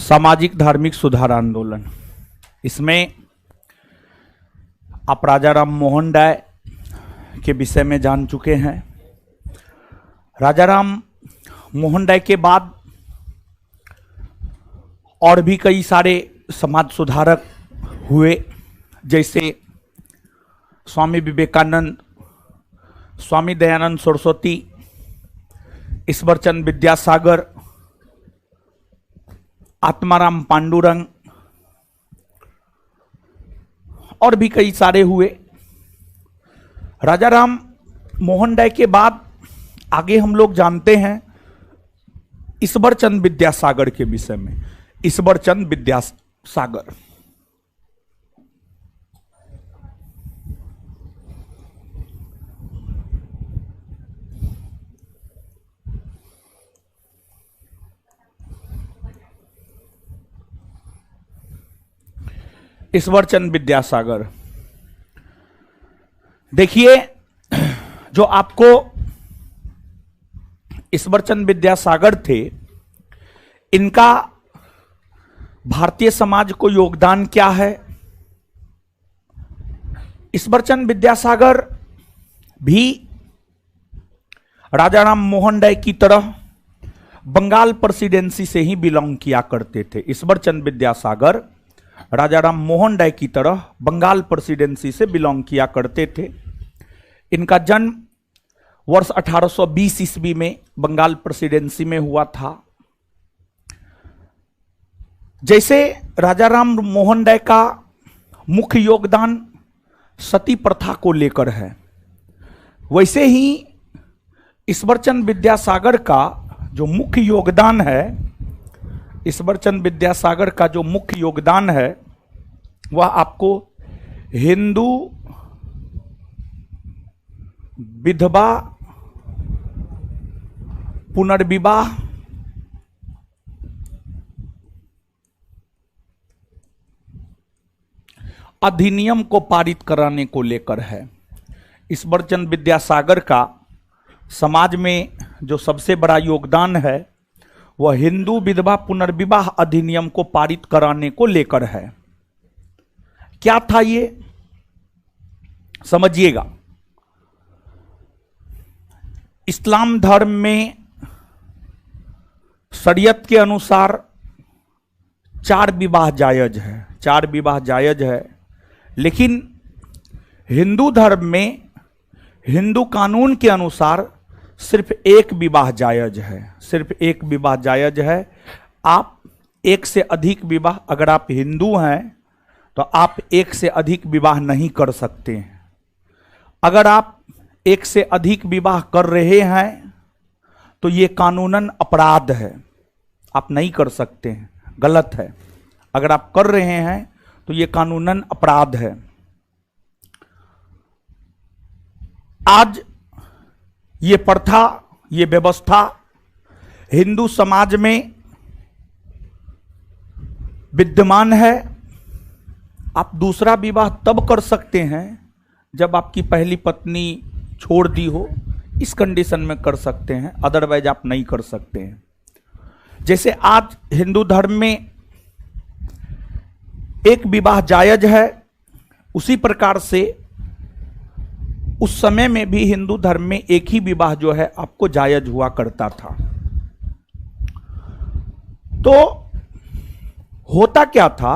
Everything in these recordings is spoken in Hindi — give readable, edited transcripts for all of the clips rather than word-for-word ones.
सामाजिक धार्मिक सुधार आंदोलन, इसमें आप राजा राम मोहन राय के विषय में जान चुके हैं। राजा राम मोहन राय के बाद और भी कई सारे समाज सुधारक हुए, जैसे स्वामी विवेकानंद, स्वामी दयानंद सरस्वती, ईश्वरचंद विद्यासागर, आत्माराम पांडुरंग और भी कई सारे हुए। राजा राम मोहन राय के बाद आगे हम लोग जानते हैं ईश्वरचंद विद्यासागर के विषय में। ईश्वरचंद विद्यासागर ईश्वरचंद विद्यासागर, देखिए, जो आपको ईश्वरचंद विद्यासागर थे, इनका भारतीय समाज को योगदान क्या है। ईश्वरचंद विद्यासागर भी राजा राम मोहन राय की तरह बंगाल प्रेसिडेंसी से ही बिलोंग किया करते थे। ईश्वरचंद विद्यासागर राजा राम मोहन राय की तरह बंगाल प्रेसिडेंसी से बिलोंग किया करते थे। इनका जन्म वर्ष 1820 ईस्वी में बंगाल प्रेसिडेंसी में हुआ था। जैसे राजा राम मोहन राय का मुख्य योगदान सती प्रथा को लेकर है, वैसे ही ईश्वरचंद विद्यासागर का जो मुख्य योगदान है, ईश्वरचंद विद्यासागर का जो मुख्य योगदान है वह आपको हिंदू विधवा पुनर्विवाह अधिनियम को पारित कराने को लेकर है। ईश्वरचंद विद्यासागर का समाज में जो सबसे बड़ा योगदान है वह हिंदू विधवा पुनर्विवाह अधिनियम को पारित कराने को लेकर है। क्या था ये, समझिएगा। इस्लाम धर्म में शरीयत के अनुसार 4 विवाह जायज है, 4 विवाह जायज है, लेकिन हिंदू धर्म में हिंदू कानून के अनुसार सिर्फ 1 विवाह जायज है, सिर्फ 1 विवाह जायज है। आप 1 से अधिक विवाह, अगर आप हिंदू हैं तो आप 1 से अधिक विवाह नहीं कर सकते हैं। अगर आप 1 से अधिक विवाह कर रहे हैं तो ये कानूनन अपराध है, आप नहीं कर सकते हैं, गलत है। अगर आप कर रहे हैं तो ये कानूनन अपराध है। आज ये प्रथा, ये व्यवस्था हिंदू समाज में विद्यमान है। आप दूसरा विवाह तब कर सकते हैं जब आपकी पहली पत्नी छोड़ दी हो, इस कंडीशन में कर सकते हैं, अदरवाइज आप नहीं कर सकते हैं। जैसे आज हिंदू धर्म में 1 विवाह जायज है, उसी प्रकार से उस समय में भी हिंदू धर्म में 1 ही विवाह जो है आपको जायज हुआ करता था। तो होता क्या था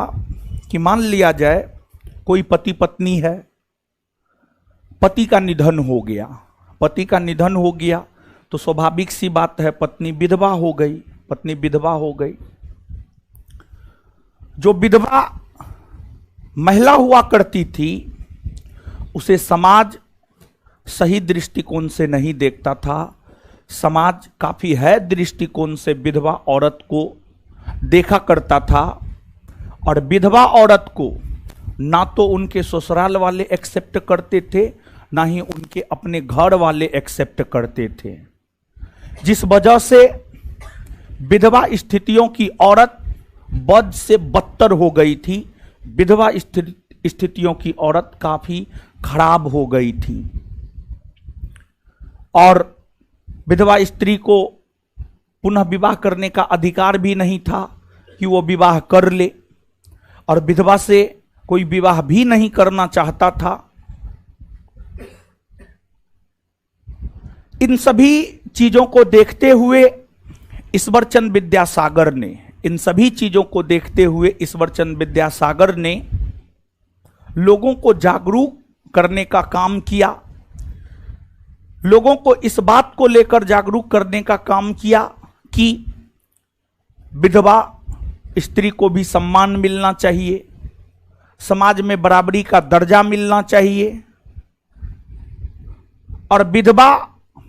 कि मान लिया जाए कोई पति पत्नी है, पति का निधन हो गया, पति का निधन हो गया तो स्वाभाविक सी बात है पत्नी विधवा हो गई, पत्नी विधवा हो गई। जो विधवा महिला हुआ करती थी उसे समाज सही दृष्टिकोण से नहीं देखता था। समाज काफी है दृष्टिकोण से विधवा औरत को देखा करता था, और विधवा औरत को ना तो उनके ससुराल वाले एक्सेप्ट करते थे, ना ही उनके अपने घर वाले एक्सेप्ट करते थे, जिस वजह से विधवा स्थितियों की औरत बद से बदतर हो गई थी। विधवा स्थितियों की औरत काफी खराब हो गई थी, और विधवा स्त्री को पुनः विवाह करने का अधिकार भी नहीं था। कि वो विवाह कर ले, और विधवा से कोई विवाह भी नहीं करना चाहता था। इन सभी चीजों को देखते हुए ईश्वरचंद विद्यासागर ने ईश्वरचंद विद्यासागर ने लोगों को जागरूक करने का काम किया, लोगों को इस बात को लेकर जागरूक करने का काम किया कि विधवा स्त्री को भी सम्मान मिलना चाहिए, समाज में बराबरी का दर्जा मिलना चाहिए, और विधवा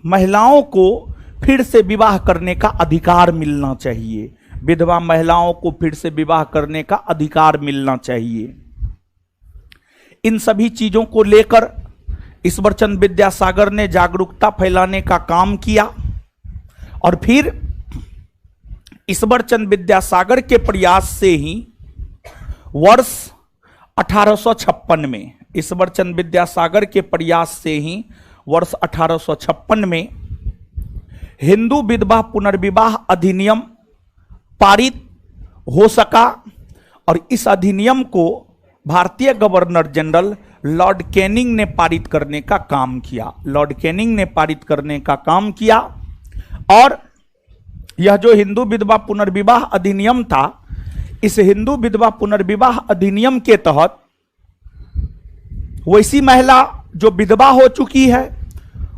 महिलाओं को फिर से विवाह करने का अधिकार मिलना चाहिए, विधवा महिलाओं को फिर से विवाह करने का अधिकार मिलना चाहिए। इन सभी चीजों को लेकर ईश्वरचंद विद्यासागर ने जागरूकता फैलाने का काम किया, और फिर ईश्वरचंद विद्यासागर के प्रयास से ही वर्ष 1856 में ईश्वरचंद विद्यासागर के प्रयास से ही वर्ष 1856 में हिंदू विधवा पुनर्विवाह अधिनियम पारित हो सका, और इस अधिनियम को भारतीय गवर्नर जनरल लॉर्ड कैनिंग ने पारित करने का काम किया। लॉर्ड कैनिंग ने पारित करने का काम किया, और यह जो हिंदू विधवा पुनर्विवाह अधिनियम था, इस हिंदू विधवा पुनर्विवाह अधिनियम के तहत वैसी महिला जो विधवा हो चुकी है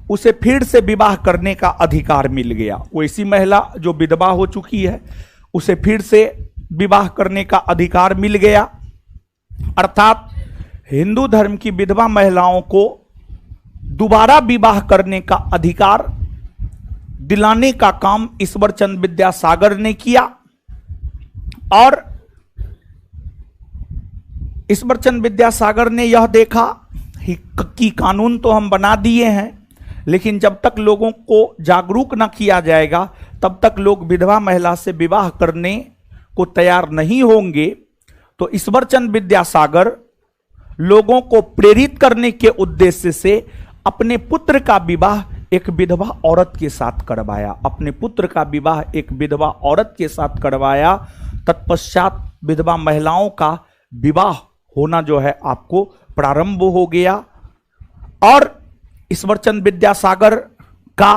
उसे फिर से विवाह करने का अधिकार मिल गया। वैसी महिला जो विधवा हो चुकी है उसे फिर से विवाह करने का अधिकार मिल गया, अर्थात हिंदू धर्म की विधवा महिलाओं को दोबारा विवाह करने का अधिकार दिलाने का काम ईश्वरचंद विद्यासागर ने किया। और ईश्वरचंद विद्यासागर ने यह देखा कि कानून तो हम बना दिए हैं, लेकिन जब तक लोगों को जागरूक न किया जाएगा तब तक लोग विधवा महिला से विवाह करने को तैयार नहीं होंगे। तो ईश्वरचंद विद्यासागर लोगों को प्रेरित करने के उद्देश्य से अपने पुत्र का विवाह एक विधवा औरत के साथ करवाया, अपने पुत्र का विवाह एक विधवा औरत के साथ करवाया। तत्पश्चात विधवा महिलाओं का विवाह होना जो है आपको प्रारंभ हो गया। और ईश्वरचंद विद्यासागर का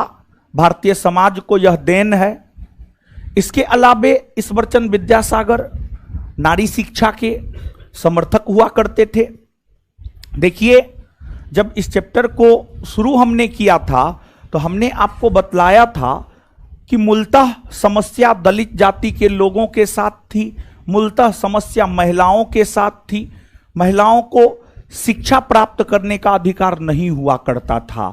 भारतीय समाज को यह देन है। इसके अलावे ईश्वरचंद विद्यासागर नारी शिक्षा के समर्थक हुआ करते थे। देखिए, जब इस चैप्टर को शुरू हमने किया था तो हमने आपको बतलाया था कि मूलतः समस्या दलित जाति के लोगों के साथ थी, मूलतः समस्या महिलाओं के साथ थी। महिलाओं को शिक्षा प्राप्त करने का अधिकार नहीं हुआ करता था।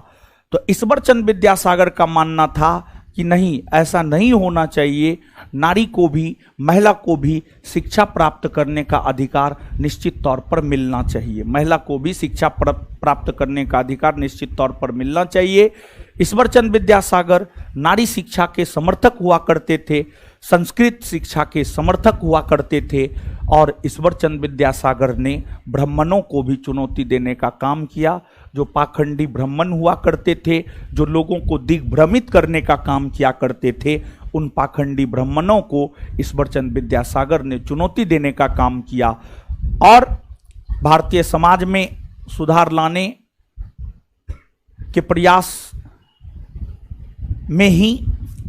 तो ईश्वरचंद विद्यासागर का मानना था कि नहीं, ऐसा नहीं होना चाहिए, नारी को भी, महिला को भी शिक्षा प्राप्त करने का अधिकार निश्चित तौर पर मिलना चाहिए, महिला को भी शिक्षा प्राप्त करने का अधिकार निश्चित तौर पर मिलना चाहिए। ईश्वरचंद विद्यासागर नारी शिक्षा के समर्थक हुआ करते थे, संस्कृत शिक्षा के समर्थक हुआ करते थे, और ईश्वरचंद विद्यासागर ने ब्राह्मणों को भी चुनौती देने का काम किया। जो पाखंडी ब्राह्मण हुआ करते थे, जो लोगों को दिग्भ्रमित करने का काम किया करते थे, उन पाखंडी ब्राह्मणों को ईश्वरचंद विद्यासागर ने चुनौती देने का काम किया। और भारतीय समाज में सुधार लाने के प्रयास में ही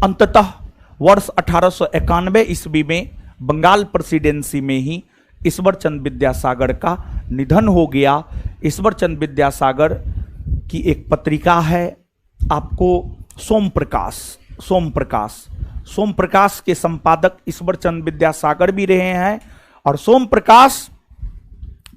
अंततः वर्ष 1891 ईस्वी में बंगाल प्रेसिडेंसी में ही ईश्वरचंद विद्यासागर का निधन हो गया। ईश्वरचंद विद्यासागर की एक पत्रिका है, आपको सोम प्रकाश के संपादक ईश्वरचंद विद्यासागर भी रहे हैं। और सोम प्रकाश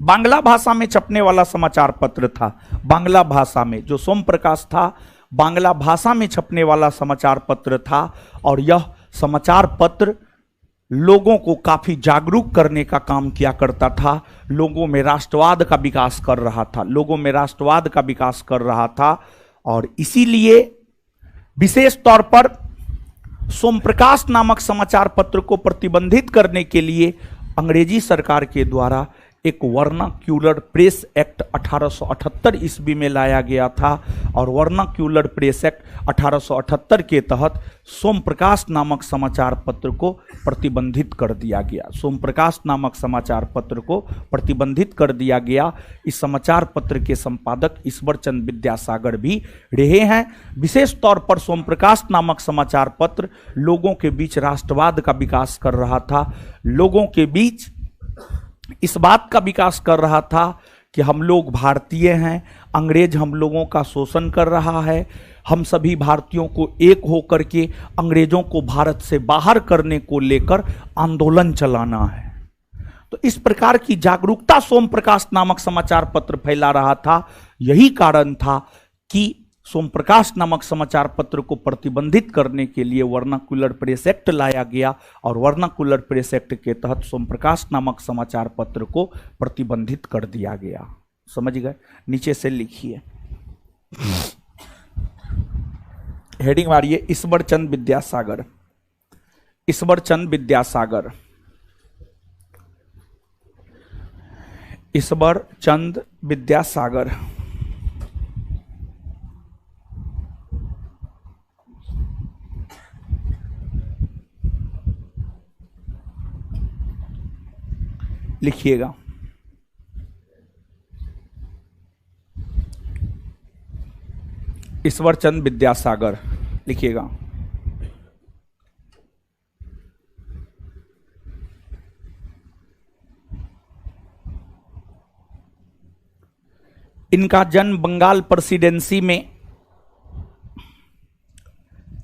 बांग्ला भाषा में छपने वाला समाचार पत्र था। बांग्ला भाषा में जो सोम प्रकाश था, बांग्ला भाषा में छपने वाला समाचार पत्र था। और यह समाचार पत्र लोगों को काफी जागरूक करने का काम किया करता था, लोगों में राष्ट्रवाद का विकास कर रहा था। और इसीलिए विशेष तौर पर सोम प्रकाश नामक समाचार पत्र को प्रतिबंधित करने के लिए अंग्रेजी सरकार के द्वारा एक वर्नाक्यूलर प्रेस एक्ट 1878 ईस्वी में लाया गया था। और वर्नाक्यूलर प्रेस एक्ट 1878 के तहत सोम प्रकाश नामक समाचार पत्र को प्रतिबंधित कर दिया गया। सोम प्रकाश नामक समाचार पत्र को प्रतिबंधित कर दिया गया। इस समाचार पत्र के संपादक ईश्वर चंद विद्यासागर भी रहे हैं। विशेष तौर पर सोम प्रकाश नामक समाचार पत्र लोगों के बीच राष्ट्रवाद का विकास कर रहा था, लोगों के बीच इस बात का विकास कर रहा था कि हम लोग भारतीय हैं, अंग्रेज हम लोगों का शोषण कर रहा है, हम सभी भारतीयों को एक होकर के अंग्रेजों को भारत से बाहर करने को लेकर आंदोलन चलाना है। तो इस प्रकार की जागरूकता सोम प्रकाश नामक समाचार पत्र फैला रहा था। यही कारण था कि सोम प्रकाश नामक समाचार पत्र को प्रतिबंधित करने के लिए वर्नाक्यूलर प्रेस एक्ट लाया गया और वर्नाक्यूलर प्रेस एक्ट के तहत सोम प्रकाश नामक समाचार पत्र को प्रतिबंधित कर दिया गया। समझ गए? नीचे से लिखिए, हेडिंग मारिए ईश्वर चंद विद्यासागर। ईश्वर चंद विद्यासागर, ईश्वर चंद विद्यासागर। लिखिएगा, ईश्वर चंद विद्यासागर लिखिएगा। इनका जन्म बंगाल प्रेसिडेंसी में,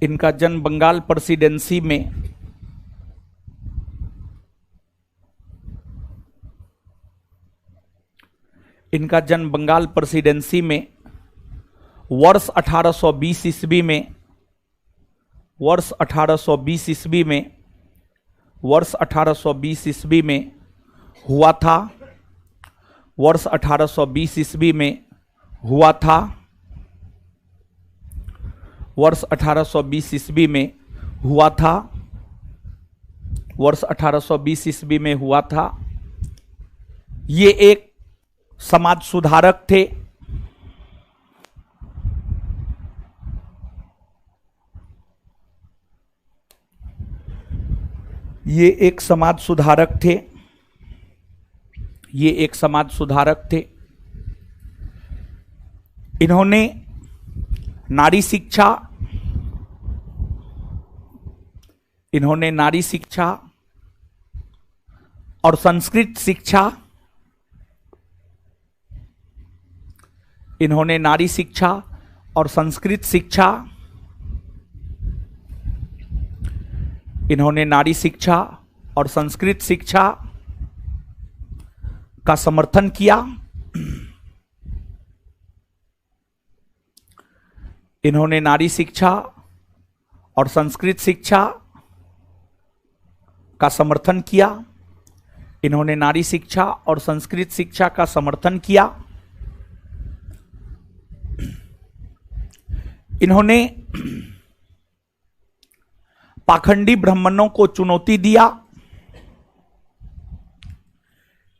इनका जन्म बंगाल प्रेसिडेंसी में इनका जन्म बंगाल प्रेसिडेंसी में वर्ष 1820 ईस्वी में, वर्ष 1820 ईस्वी में, वर्ष 1820 ईस्वी में हुआ था, वर्ष 1820 ईस्वी में हुआ था, वर्ष 1820 ईस्वी में हुआ था, वर्ष 1820 ईस्वी में हुआ था। ये एक समाज सुधारक थे। ये एक समाज सुधारक थे। ये एक समाज सुधारक थे। इन्होंने नारी शिक्षा, इन्होंने नारी शिक्षा और संस्कृत शिक्षा, इन्होंने नारी शिक्षा और संस्कृत शिक्षा, इन्होंने नारी शिक्षा और संस्कृत शिक्षा का समर्थन किया। इन्होंने नारी शिक्षा और संस्कृत शिक्षा का समर्थन किया। इन्होंने नारी शिक्षा और संस्कृत शिक्षा का समर्थन किया। इन्होंने पाखंडी ब्राह्मणों को चुनौती दिया।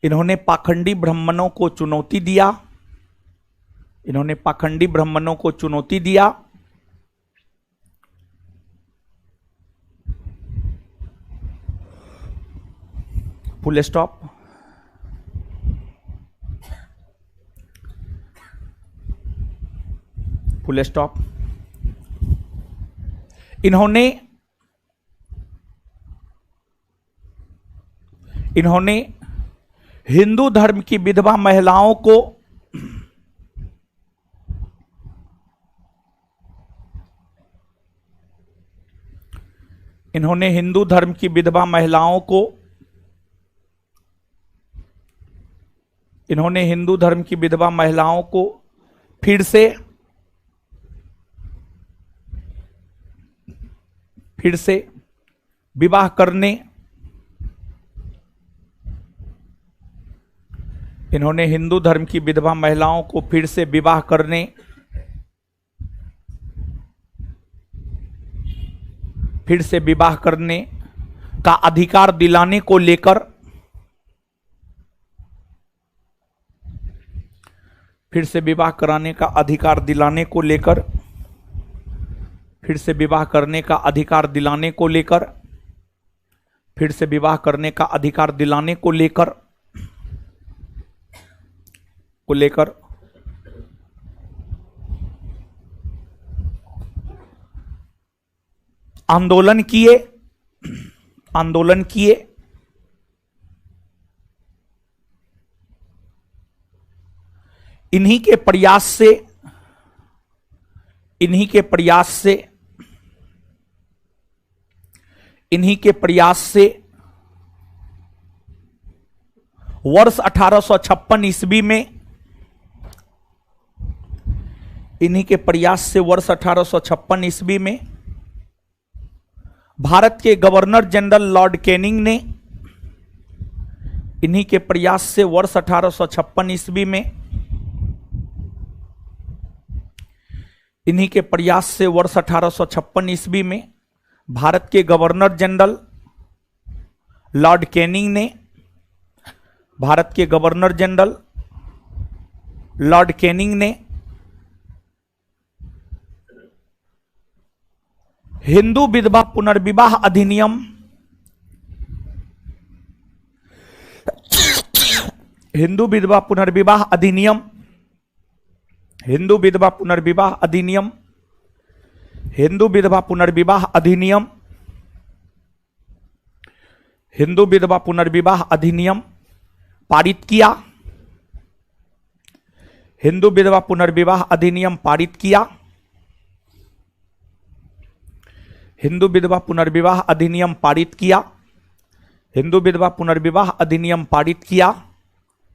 इन्होंने पाखंडी ब्राह्मणों को चुनौती दिया। इन्होंने पाखंडी ब्राह्मणों को चुनौती दिया। Full stop. Full stop. इन्होंने हिंदू धर्म की विधवा महिलाओं को इन्होंने हिंदू धर्म की विधवा महिलाओं को इन्होंने हिंदू धर्म की विधवा महिलाओं को फिर से विवाह करने इन्होंने हिंदू धर्म की विधवा महिलाओं को फिर से विवाह करने का अधिकार दिलाने को लेकर फिर से विवाह कराने का अधिकार दिलाने को लेकर, फिर से विवाह करने का अधिकार दिलाने को लेकर, फिर से विवाह करने का अधिकार दिलाने को लेकर आंदोलन किए। इन्हीं के प्रयास से वर्ष 1856 ईस्वी में, इन्हीं के प्रयास से वर्ष 1856 ईस्वी में भारत के गवर्नर जनरल लॉर्ड कैनिंग ने, इन्हीं के प्रयास से वर्ष 1856 ईस्वी में, इन्हीं के प्रयास से वर्ष 1856 ईस्वी में भारत के गवर्नर जनरल लॉर्ड कैनिंग ने, भारत के गवर्नर जनरल लॉर्ड कैनिंग ने हिंदू विधवा पुनर्विवाह अधिनियम, हिंदू विधवा पुनर्विवाह अधिनियम, हिंदू विधवा पुनर्विवाह अधिनियम, हिंदू विधवा पुनर्विवाह अधिनियम, हिंदू विधवा पुनर्विवाह अधिनियम पारित किया, हिंदू विधवा पुनर्विवाह अधिनियम पारित किया, हिंदू विधवा पुनर्विवाह अधिनियम पारित किया, हिंदू विधवा पुनर्विवाह अधिनियम पारित किया,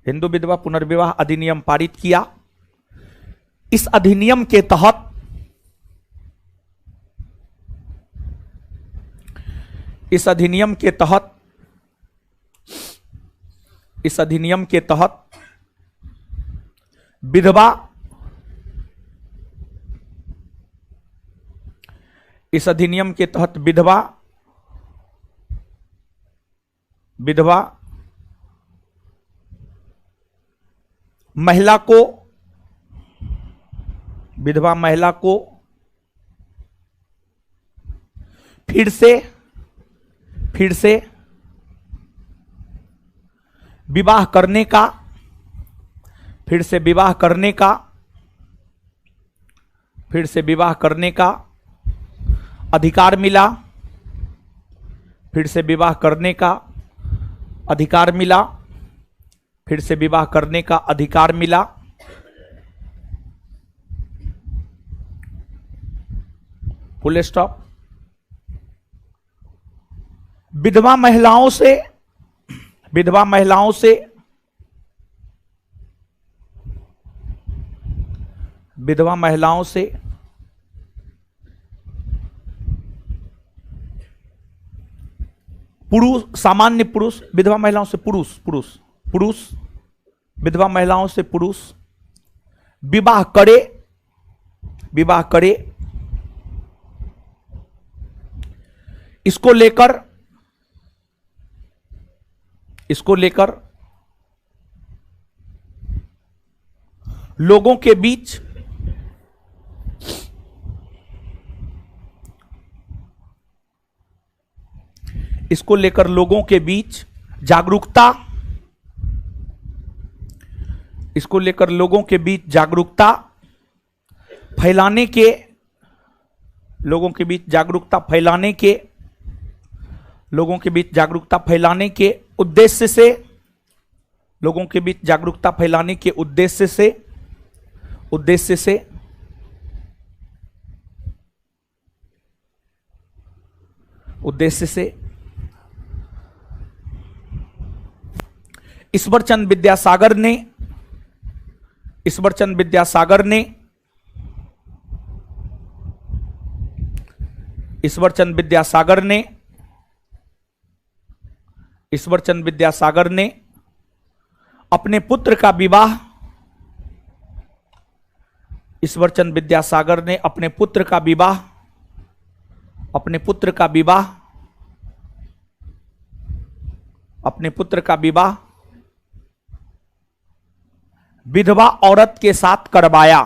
हिंदू विधवा पुनर्विवाह अधिनियम पारित किया। इस अधिनियम के तहत, इस अधिनियम के तहत, इस अधिनियम के तहत विधवा, इस अधिनियम के तहत विधवा महिला को, विधवा महिला को फिर से विवाह करने का, फिर से विवाह करने का, फिर से विवाह करने का अधिकार मिला, फिर से विवाह करने का अधिकार मिला, फिर से विवाह करने का अधिकार मिला। Full stop. विधवा महिलाओं से, विधवा महिलाओं से, विधवा महिलाओं से पुरुष, सामान्य पुरुष, विधवा महिलाओं से पुरुष, विधवा महिलाओं से पुरुष विवाह करे, इसको लेकर लोगों के बीच जागरूकता, इसको लेकर लोगों के बीच जागरूकता फैलाने के, लोगों के बीच जागरूकता फैलाने के, लोगों के बीच जागरूकता फैलाने के उद्देश्य से, लोगों के बीच जागरूकता फैलाने के उद्देश्य से ईश्वरचंद विद्यासागर ने, ईश्वरचंद विद्यासागर ने, ईश्वरचंद विद्यासागर ने, ईश्वरचंद विद्यासागर ने अपने पुत्र का विवाह, ईश्वरचंद विद्यासागर ने अपने पुत्र का विवाह, अपने पुत्र का विवाह, अपने पुत्र का विवाह विधवा औरत के साथ करवाया।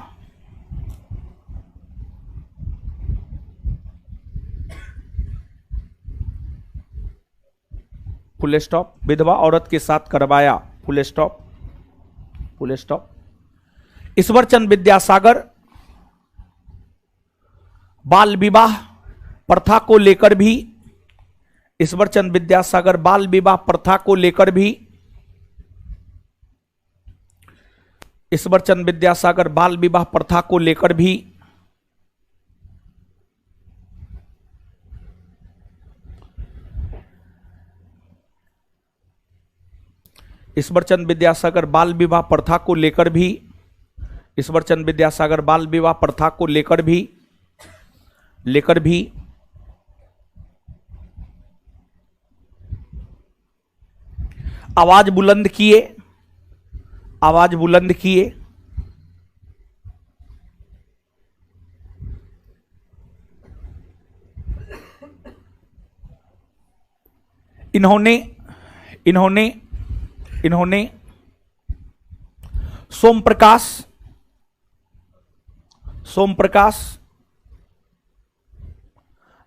Full stop. विधवा औरत के साथ करवाया। Full stop. Full stop. Ishwarchand Vidyasagar बाल विवाह प्रथा को लेकर भी, ईश्वरचंद विद्यासागर बाल विवाह प्रथा को लेकर भी, ईश्वरचंद विद्यासागर बाल विवाह प्रथा को लेकर भी ईश्वरचंद विद्यासागर बाल विवाह प्रथा को लेकर भी, ईश्वरचंद विद्यासागर बाल विवाह प्रथा को लेकर भी आवाज बुलंद किए। आवाज बुलंद किए। इन्होंने इन्होंने इन्होंने सोम प्रकाश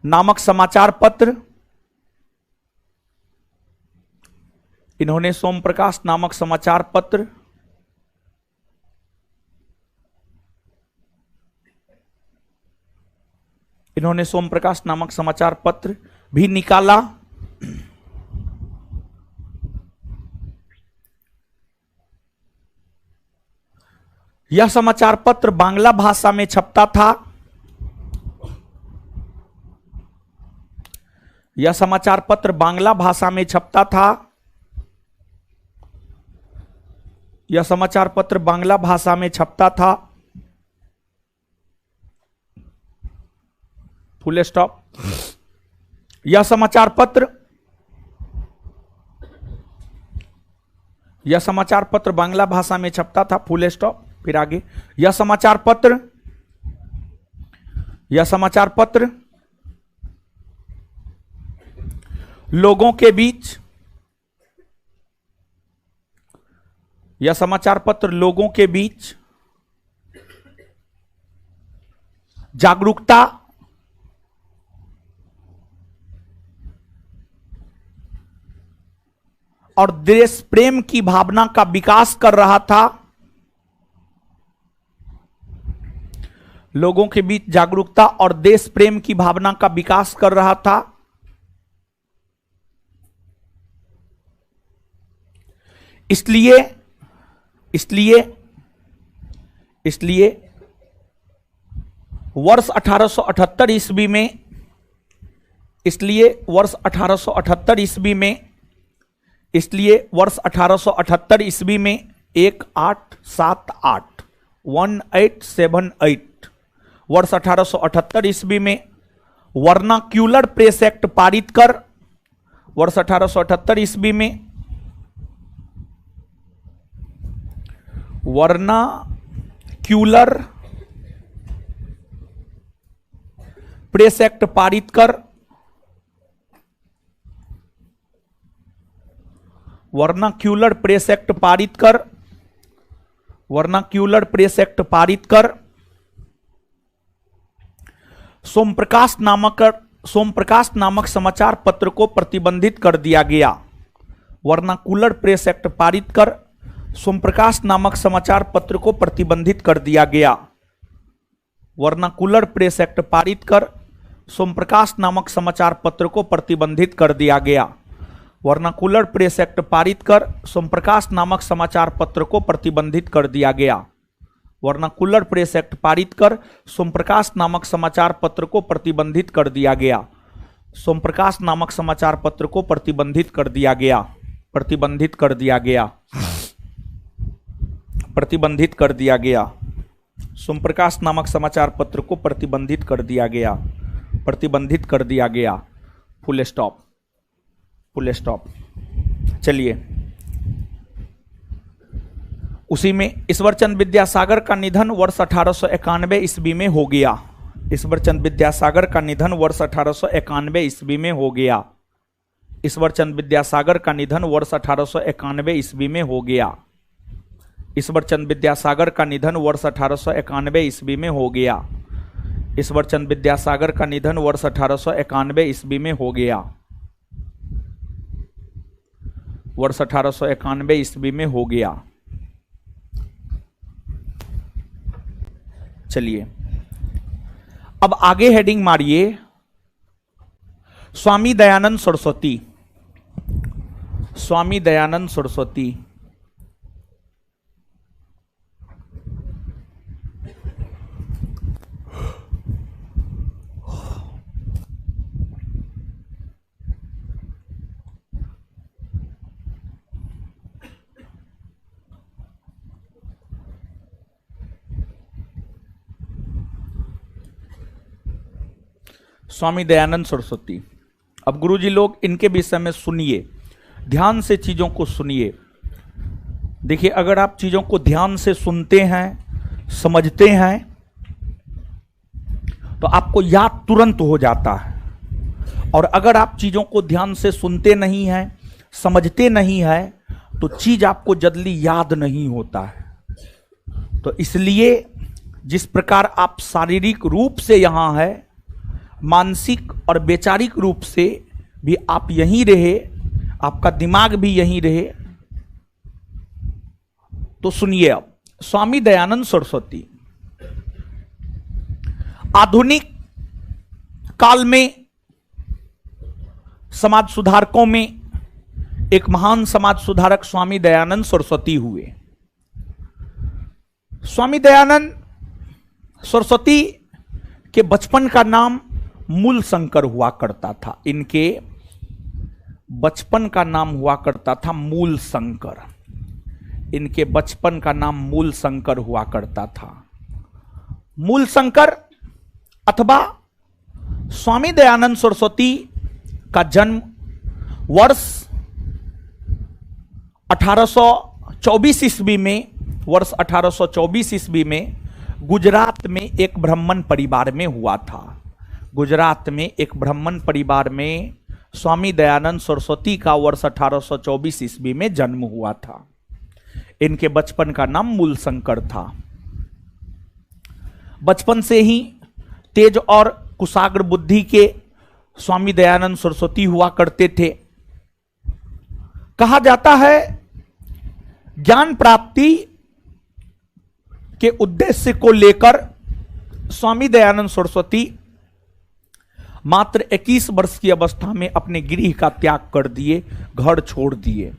नामक समाचार पत्र, इन्होंने सोम प्रकाश नामक समाचार पत्र, इन्होंने सोम प्रकाश नामक समाचार पत्र भी निकाला। यह समाचार पत्र बांग्ला भाषा में छपता था। यह समाचार पत्र बांग्ला भाषा में छपता था। यह समाचार पत्र बांग्ला भाषा में छपता था। Full stop. यह समाचार पत्र बांग्ला भाषा में छपता था। Full stop. फिर आगे, यह समाचार पत्र लोगों के बीच, यह समाचार पत्र लोगों के बीच जागरूकता और देश प्रेम की भावना का विकास कर रहा था। लोगों के बीच जागरूकता और देश प्रेम की भावना का विकास कर रहा था। इसलिए वर्ष 1878 ईस्वी में, इसलिए वर्ष 1878 ईस्वी में 1878 वर्ष 1878 ईस्वी में वर्नाक्यूलर प्रेस एक्ट पारित कर, वर्ष 1878 ईस्वी में वर्नाक्यूलर प्रेस एक्ट पारित कर, वर्नाक्यूलर प्रेस एक्ट पारित कर, वर्नाक्यूलर प्रेस एक्ट पारित कर सोम प्रकाश नामक समाचार पत्र को प्रतिबंधित कर दिया गया। वर्नाक्यूलर प्रेस एक्ट पारित कर सोम प्रकाश नामक समाचार पत्र को प्रतिबंधित कर दिया गया। वर्नाक्यूलर प्रेस एक्ट पारित कर सोम प्रकाश नामक समाचार पत्र को प्रतिबंधित कर दिया गया। वर्नाक्यूलर प्रेस एक्ट पारित कर सोम प्रकाश नामक समाचार पत्र को प्रतिबंधित कर दिया गया। वर्नाक्यूलर प्रेस एक्ट पारित कर सोम प्रकाश नामक समाचार पत्र को प्रतिबंधित कर दिया गया। सोम प्रकाश नामक समाचार पत्र को प्रतिबंधित कर दिया गया। प्रतिबंधित कर दिया गया। प्रतिबंधित कर दिया गया। सोम प्रकाश नामक समाचार पत्र को प्रतिबंधित कर दिया गया। प्रतिबंधित कर दिया गया। Full stop. Full stop. चलिए, उसी में ईश्वरचंद विद्यासागर का निधन वर्ष 1891 ईस्वी में हो गया। ईश्वरचंद विद्यासागर का निधन वर्ष 1891 ईस्वी में हो गया। ईश्वरचंद विद्यासागर का निधन वर्ष 1891 ईस्वी में हो गया। ईश्वरचंद विद्यासागर का निधन वर्ष 1891 ईस्वी में हो गया। ईश्वरचंद विद्यासागर का निधन वर्ष 1891 ईस्वी में हो गया। वर्ष 1891 ईस्वी में हो गया। चलिए अब आगे हेडिंग मारिए, स्वामी दयानंद सरस्वती। स्वामी दयानंद सरस्वती स्वामी दयानंद सरस्वती। अब गुरुजी लोग इनके विषय में सुनिए, ध्यान से चीजों को सुनिए। देखिए, अगर आप चीजों को ध्यान से सुनते हैं, समझते हैं, तो आपको याद तुरंत हो जाता है। और अगर आप चीजों को ध्यान से सुनते नहीं हैं, समझते नहीं हैं, तो चीज आपको जल्दी याद नहीं होता है। तो इसलिए जिस प्रकार आप शारीरिक रूप से यहां है, मानसिक और वैचारिक रूप से भी आप यहीं रहे, आपका दिमाग भी यहीं रहे। तो सुनिए, अब स्वामी दयानंद सरस्वती आधुनिक काल में समाज सुधारकों में एक महान समाज सुधारक स्वामी दयानंद सरस्वती हुए। स्वामी दयानंद सरस्वती के बचपन का नाम मूल शंकर हुआ करता था। इनके बचपन का नाम हुआ करता था मूल शंकर। इनके बचपन का नाम मूल शंकर हुआ करता था। मूल शंकर अथवा स्वामी दयानंद सरस्वती का जन्म वर्ष 1824 ईस्वी में, वर्ष 1824 ईस्वी में गुजरात में एक ब्राह्मण परिवार में हुआ था। गुजरात में एक ब्राह्मण परिवार में स्वामी दयानंद सरस्वती का वर्ष 1824 ईस्वी में जन्म हुआ था। इनके बचपन का नाम मूल शंकर था। बचपन से ही तेज और कुशाग्र बुद्धि के स्वामी दयानंद सरस्वती हुआ करते थे। कहा जाता है ज्ञान प्राप्ति के उद्देश्य को लेकर स्वामी दयानंद सरस्वती मात्र 21 वर्ष की अवस्था में अपने गृह का त्याग कर दिए, घर छोड़ दिए।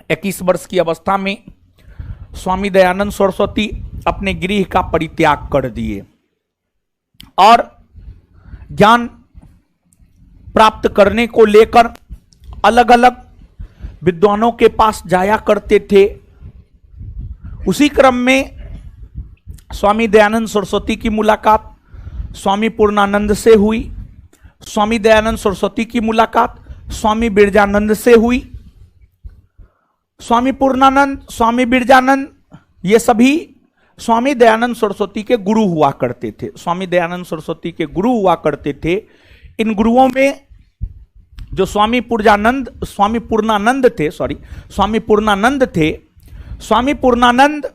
21 वर्ष की अवस्था में स्वामी दयानंद सरस्वती अपने गृह का परित्याग कर दिए और ज्ञान प्राप्त करने को लेकर अलग अलग विद्वानों के पास जाया करते थे। उसी क्रम में स्वामी दयानंद सरस्वती की मुलाकात स्वामी पूर्णानंद से हुई। स्वामी दयानंद सरस्वती की मुलाकात स्वामी बिरजानंद से हुई। स्वामी पूर्णानंद, स्वामी बिरजानंद, ये सभी स्वामी दयानंद सरस्वती के गुरु हुआ करते थे। स्वामी दयानंद सरस्वती के गुरु हुआ करते थे। इन गुरुओं में जो स्वामी पूर्णानंद थे, स्वामी पूर्णानंद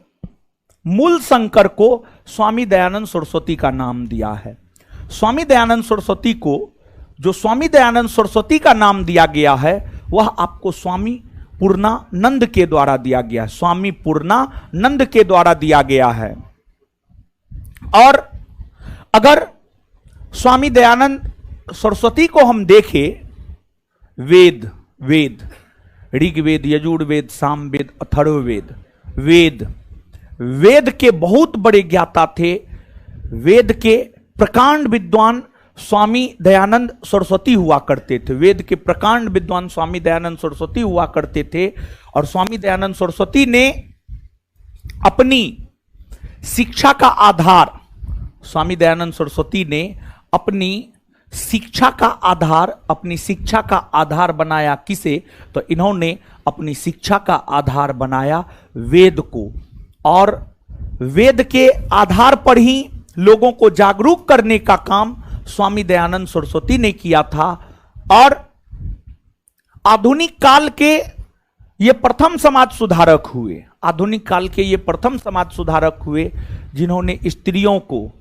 मूल शंकर को स्वामी दयानंद सरस्वती का नाम दिया है। स्वामी दयानंद सरस्वती को जो स्वामी दयानंद सरस्वती का नाम दिया गया है, वह आपको स्वामी पूर्णानंद के द्वारा दिया गया है। स्वामी पूर्णानंद के द्वारा दिया गया है। और अगर स्वामी दयानंद सरस्वती को हम देखें, वेद ऋग्वेद, यजुर्वेद, सामवेद, अथर्ववेद, वेद के बहुत बड़े ज्ञाता थे। वेद के प्रकांड विद्वान स्वामी दयानंद सरस्वती हुआ करते थे। वेद के प्रकांड विद्वान स्वामी दयानंद सरस्वती हुआ करते थे। और स्वामी दयानंद सरस्वती ने अपनी शिक्षा का आधार, स्वामी दयानंद सरस्वती ने अपनी शिक्षा का आधार बनाया किसे? तो इन्होंने अपनी शिक्षा का आधार बनाया वेद को। और वेद के आधार पर ही लोगों को जागरूक करने का काम स्वामी दयानंद सरस्वती ने किया था। और आधुनिक काल के ये प्रथम समाज सुधारक हुए। आधुनिक काल के ये प्रथम समाज सुधारक हुए जिन्होंने स्त्रियों को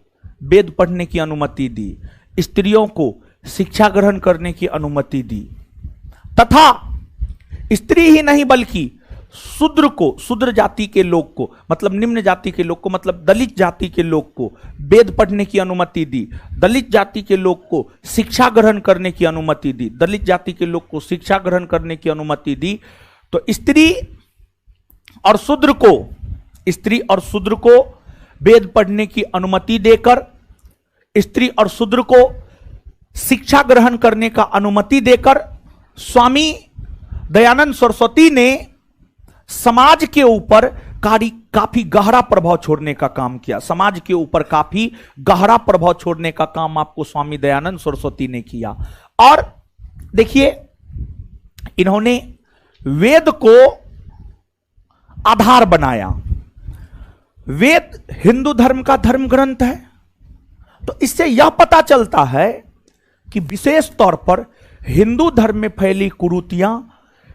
वेद पढ़ने की अनुमति दी, स्त्रियों को शिक्षा ग्रहण करने की अनुमति दी, तथा स्त्री ही नहीं बल्कि शूद्र को, शूद्र जाति के लोग को, मतलब निम्न जाति के लोग को, मतलब दलित जाति के लोग को वेद पढ़ने की अनुमति दी, दलित जाति के लोग को शिक्षा ग्रहण करने की अनुमति दी, दलित जाति के लोग को शिक्षा ग्रहण करने की अनुमति दी। तो स्त्री और शूद्र को वेद पढ़ने की अनुमति देकर, स्त्री और शूद्र को शिक्षा ग्रहण करने का अनुमति देकर स्वामी दयानंद सरस्वती ने समाज के ऊपर काफी गहरा प्रभाव छोड़ने का काम किया। समाज के ऊपर काफी गहरा प्रभाव छोड़ने का काम आपको स्वामी दयानंद सरस्वती ने किया। और देखिए, इन्होंने वेद को आधार बनाया। वेद हिंदू धर्म का धर्म ग्रंथ है, तो इससे यह पता चलता है कि विशेष तौर पर हिंदू धर्म में फैली कुरीतियां,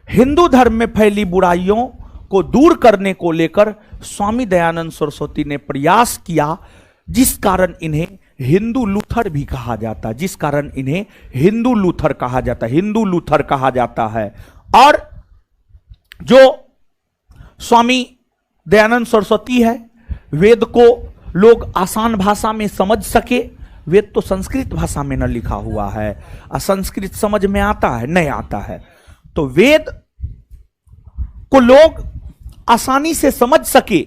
हिंदू धर्म में फैली बुराइयों को दूर करने को लेकर स्वामी दयानंद सरस्वती ने प्रयास किया, जिस कारण इन्हें हिंदू लूथर भी कहा जाता है, जिस कारण इन्हें हिंदू लूथर कहा जाता है, हिंदू लूथर कहा जाता है। और जो स्वामी दयानंद सरस्वती है, वेद को लोग आसान भाषा में समझ सके। वेद तो संस्कृत भाषा में न लिखा हुआ है, संस्कृत समझ में आता है नहीं आता है, तो वेद को लोग आसानी से समझ सके,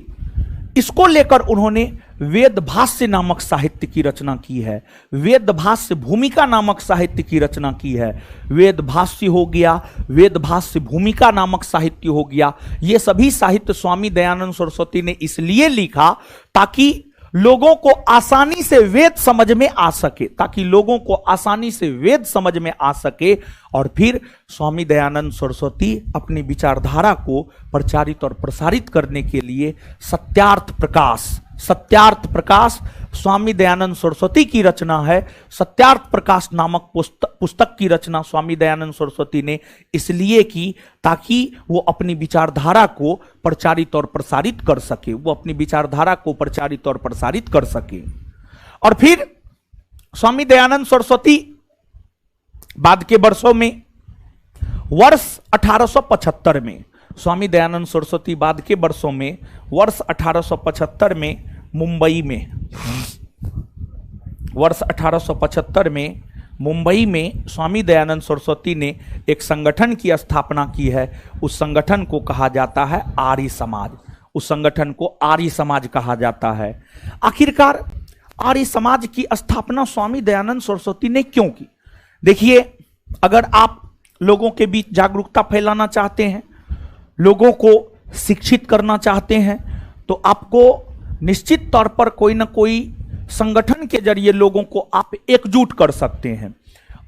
इसको लेकर उन्होंने वेद भाष्य नामक साहित्य की रचना की है। वेद भाष्य भूमिका नामक साहित्य की रचना की है। वेद भाष्य हो गया, वेद भाष्य भूमिका नामक साहित्य हो गया। ये सभी साहित्य स्वामी दयानंद सरस्वती ने इसलिए लिखा ताकि लोगों को आसानी से वेद समझ में आ सके, ताकि लोगों को आसानी से वेद समझ में आ सके। और फिर स्वामी दयानंद सरस्वती अपनी विचारधारा को प्रचारित और प्रसारित करने के लिए सत्यार्थ प्रकाश स्वामी दयानंद सरस्वती की रचना है। सत्यार्थ प्रकाश नामक पुस्तक की रचना स्वामी दयानंद सरस्वती ने इसलिए की ताकि वो अपनी विचारधारा को प्रचारित और प्रसारित कर सके, वो अपनी विचारधारा को प्रचारित और प्रसारित कर सके। और फिर स्वामी दयानंद सरस्वती बाद के वर्षों में, वर्ष 1875 में, स्वामी दयानंद सरस्वती बाद के वर्षों में वर्ष 1875 में मुंबई में, वर्ष 1875 में मुंबई में स्वामी दयानंद सरस्वती ने एक संगठन की स्थापना की है। उस संगठन को कहा जाता है आर्य समाज। उस संगठन को आर्य समाज कहा जाता है। आखिरकार आर्य समाज की स्थापना स्वामी दयानंद सरस्वती ने क्यों की? देखिए, अगर आप लोगों के बीच जागरूकता फैलाना चाहते हैं, लोगों को शिक्षित करना चाहते हैं, तो आपको निश्चित तौर पर कोई ना कोई संगठन के जरिए लोगों को आप एकजुट कर सकते हैं।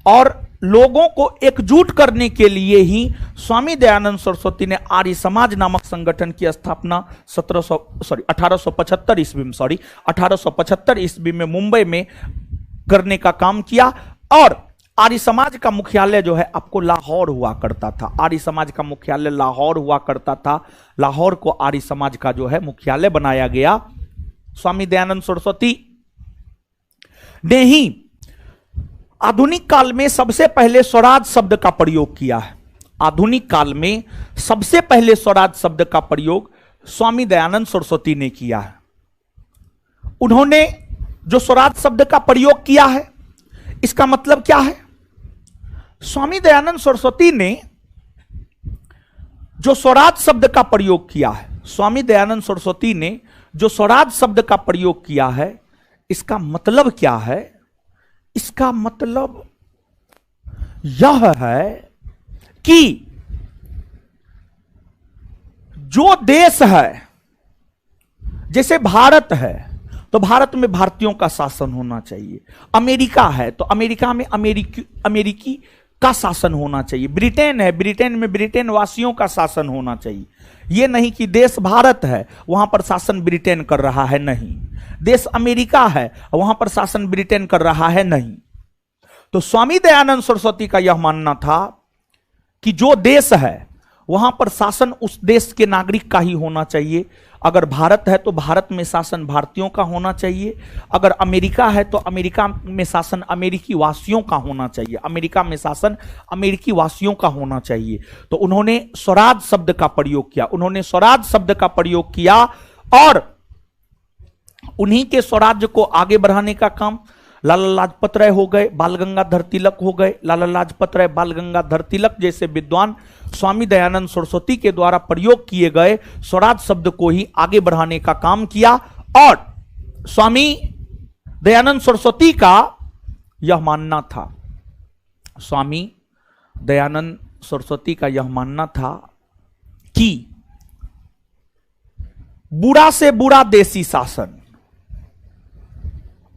और लोगों को एकजुट करने के लिए ही स्वामी दयानंद सरस्वती ने आर्य समाज नामक संगठन की स्थापना 1875 ईस्वी में मुंबई में करने का काम किया। और आर्य समाज का मुख्यालय जो है आपको लाहौर हुआ करता था। आर्य समाज का मुख्यालय लाहौर हुआ करता था। लाहौर को आर्य समाज का जो है मुख्यालय बनाया गया। स्वामी दयानंद सरस्वती ने ही आधुनिक काल में सबसे पहले स्वराज शब्द का प्रयोग किया है। आधुनिक काल में सबसे पहले स्वराज शब्द का प्रयोग स्वामी दयानंद सरस्वती ने किया है। उन्होंने जो स्वराज शब्द का प्रयोग किया है, इसका मतलब क्या है? स्वामी दयानंद सरस्वती ने जो स्वराज शब्द का प्रयोग किया है, स्वामी दयानंद सरस्वती ने जो स्वराज शब्द का प्रयोग किया है, इसका मतलब क्या है? इसका मतलब यह है कि जो देश है, जैसे भारत है तो भारत में भारतीयों का शासन होना चाहिए। अमेरिका है तो अमेरिका में अमेरिकी का शासन होना चाहिए। ब्रिटेन है, ब्रिटेन में ब्रिटेन वासियों का शासन होना चाहिए। यह नहीं कि देश भारत है वहां पर शासन ब्रिटेन कर रहा है, नहीं। देश अमेरिका है वहां पर शासन ब्रिटेन कर रहा है, नहीं। तो स्वामी दयानंद सरस्वती का यह मानना था कि जो देश है वहां पर शासन उस देश के नागरिक का ही होना चाहिए। अगर भारत है तो भारत में शासन भारतीयों का होना चाहिए। अगर अमेरिका है तो अमेरिका में शासन अमेरिकी वासियों का होना चाहिए। अमेरिका में शासन अमेरिकी वासियों का होना चाहिए। तो उन्होंने स्वराज शब्द का प्रयोग किया, उन्होंने स्वराज शब्द का प्रयोग किया और उन्हीं के स्वराज्य को आगे बढ़ाने का काम लाला लाजपत राय हो गए, बाल गंगाधर तिलक हो गए। लाला लाजपत राय, बाल गंगाधर तिलक जैसे विद्वान स्वामी दयानंद सरस्वती के द्वारा प्रयोग किए गए स्वराज शब्द को ही आगे बढ़ाने का काम किया। और स्वामी दयानंद सरस्वती का यह मानना था, स्वामी दयानंद सरस्वती का यह मानना था कि बुरा से बुरा देसी शासन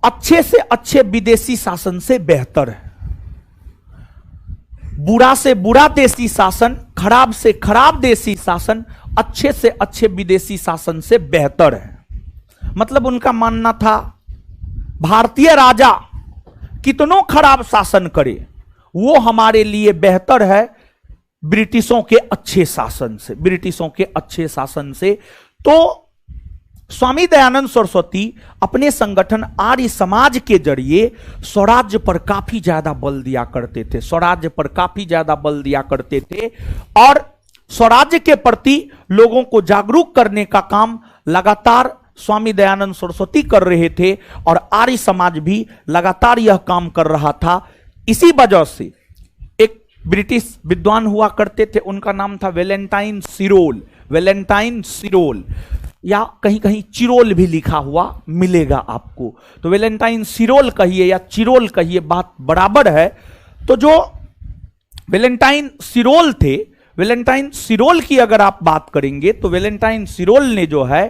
अच्छे से अच्छे विदेशी शासन से बेहतर है। बुरा से बुरा देसी शासन, खराब से खराब देसी शासन अच्छे से अच्छे विदेशी शासन से बेहतर है। मतलब उनका मानना था भारतीय राजा कितनों खराब शासन करे वो हमारे लिए बेहतर है ब्रिटिशों के अच्छे शासन से, ब्रिटिशों के अच्छे शासन से। तो स्वामी दयानंद सरस्वती अपने संगठन आर्य समाज के जरिए स्वराज्य पर काफी ज्यादा बल दिया करते थे, स्वराज्य पर काफी ज्यादा बल दिया करते थे और स्वराज्य के प्रति लोगों को जागरूक करने का काम लगातार स्वामी दयानंद सरस्वती कर रहे थे और आर्य समाज भी लगातार यह काम कर रहा था। इसी वजह से एक ब्रिटिश विद्वान हुआ करते थे, उनका नाम था वेलेंटाइन सिरोल। वेलेंटाइन सिरोल या कहीं कहीं चिरोल भी लिखा हुआ मिलेगा आपको, तो वेलेंटाइन सिरोल कहिए या चिरोल कहिए, बात बराबर है। तो जो वेलेंटाइन सिरोल थे, वेलेंटाइन सिरोल की अगर आप बात करेंगे तो वेलेंटाइन सिरोल ने जो है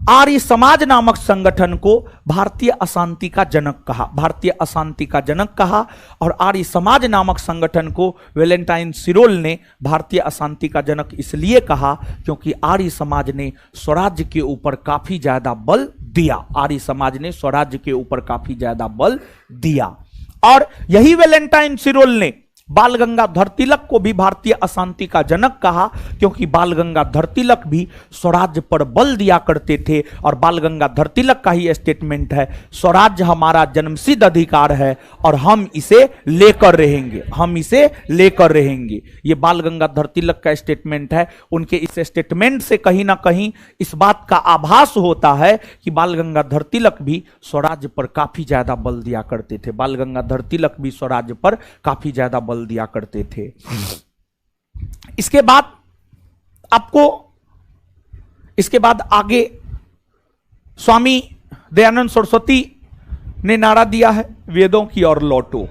आर्य समाज नामक संगठन को भारतीय अशांति का जनक कहा, भारतीय अशांति का जनक कहा। और आर्य समाज नामक संगठन को वेलेंटाइन सिरोल ने भारतीय अशांति का जनक इसलिए कहा क्योंकि आर्य समाज ने स्वराज्य के ऊपर काफी ज्यादा बल दिया, आर्य समाज ने स्वराज्य के ऊपर काफी ज्यादा बल दिया। और यही वेलेंटाइन सिरोल ने बाल गंगाधर तिलक को भी भारतीय अशांति का जनक कहा क्योंकि बाल गंगाधर तिलक भी स्वराज्य पर बल दिया करते थे। और बाल गंगाधर तिलक का ही स्टेटमेंट है, स्वराज्य हमारा जन्मसिद्ध अधिकार है और हम इसे लेकर रहेंगे, हम इसे लेकर रहेंगे। ये बाल गंगाधर तिलक का स्टेटमेंट है। उनके इस स्टेटमेंट से कहीं ना कहीं इस बात का आभास होता है कि बाल गंगाधर तिलक भी स्वराज्य पर काफी ज्यादा बल दिया करते थे, बाल गंगाधर तिलक भी स्वराज्य पर काफी ज्यादा बल दिया करते थे। इसके बाद आपको, इसके बाद आगे स्वामी दयानंद सरस्वती ने नारा दिया है वेदों की ओर लौटो।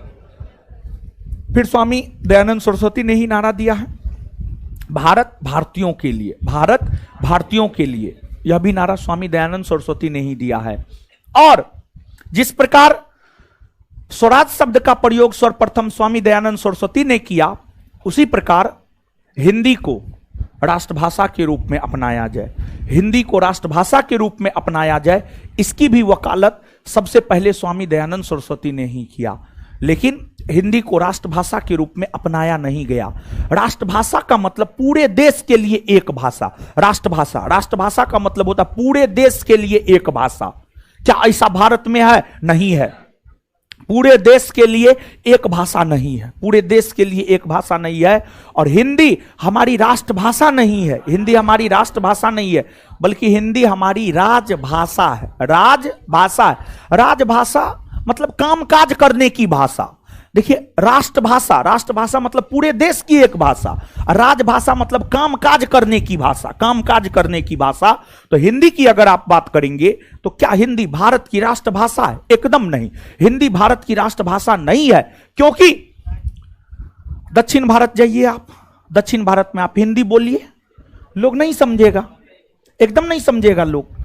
फिर स्वामी दयानंद सरस्वती ने ही नारा दिया है भारत भारतीयों के लिए, भारत भारतीयों के लिए। यह भी नारा स्वामी दयानंद सरस्वती ने ही दिया है। और जिस प्रकार स्वराज शब्द का प्रयोग सर्वप्रथम स्वामी दयानंद सरस्वती ने किया, उसी प्रकार हिंदी को राष्ट्रभाषा के रूप में अपनाया जाए, हिंदी को राष्ट्रभाषा के रूप में अपनाया जाए, इसकी भी वकालत सबसे पहले स्वामी दयानंद सरस्वती ने ही किया। लेकिन हिंदी को राष्ट्रभाषा के रूप में अपनाया नहीं गया। राष्ट्रभाषा का मतलब पूरे देश के लिए एक भाषा, राष्ट्रभाषा, राष्ट्रभाषा का मतलब होता है पूरे देश के लिए एक भाषा। क्या ऐसा भारत में है? नहीं है। पूरे देश के लिए एक भाषा नहीं है, पूरे देश के लिए एक भाषा नहीं है। और हिंदी हमारी राष्ट्रभाषा नहीं है, हिंदी हमारी राष्ट्रभाषा नहीं है, बल्कि हिंदी हमारी राजभाषा है, राजभाषा है। राजभाषा मतलब कामकाज करने की भाषा। देखिए, राष्ट्रभाषा, राष्ट्रभाषा मतलब पूरे देश की एक भाषा, राजभाषा मतलब कामकाज करने की भाषा, कामकाज करने की भाषा। तो हिंदी की अगर आप बात करेंगे तो क्या हिंदी भारत की राष्ट्रभाषा है? एकदम नहीं, हिंदी भारत की राष्ट्रभाषा नहीं है। क्योंकि दक्षिण भारत जाइए आप, दक्षिण भारत में आप हिंदी बोलिए, लोग नहीं समझेगा, एकदम नहीं समझेगा लोग।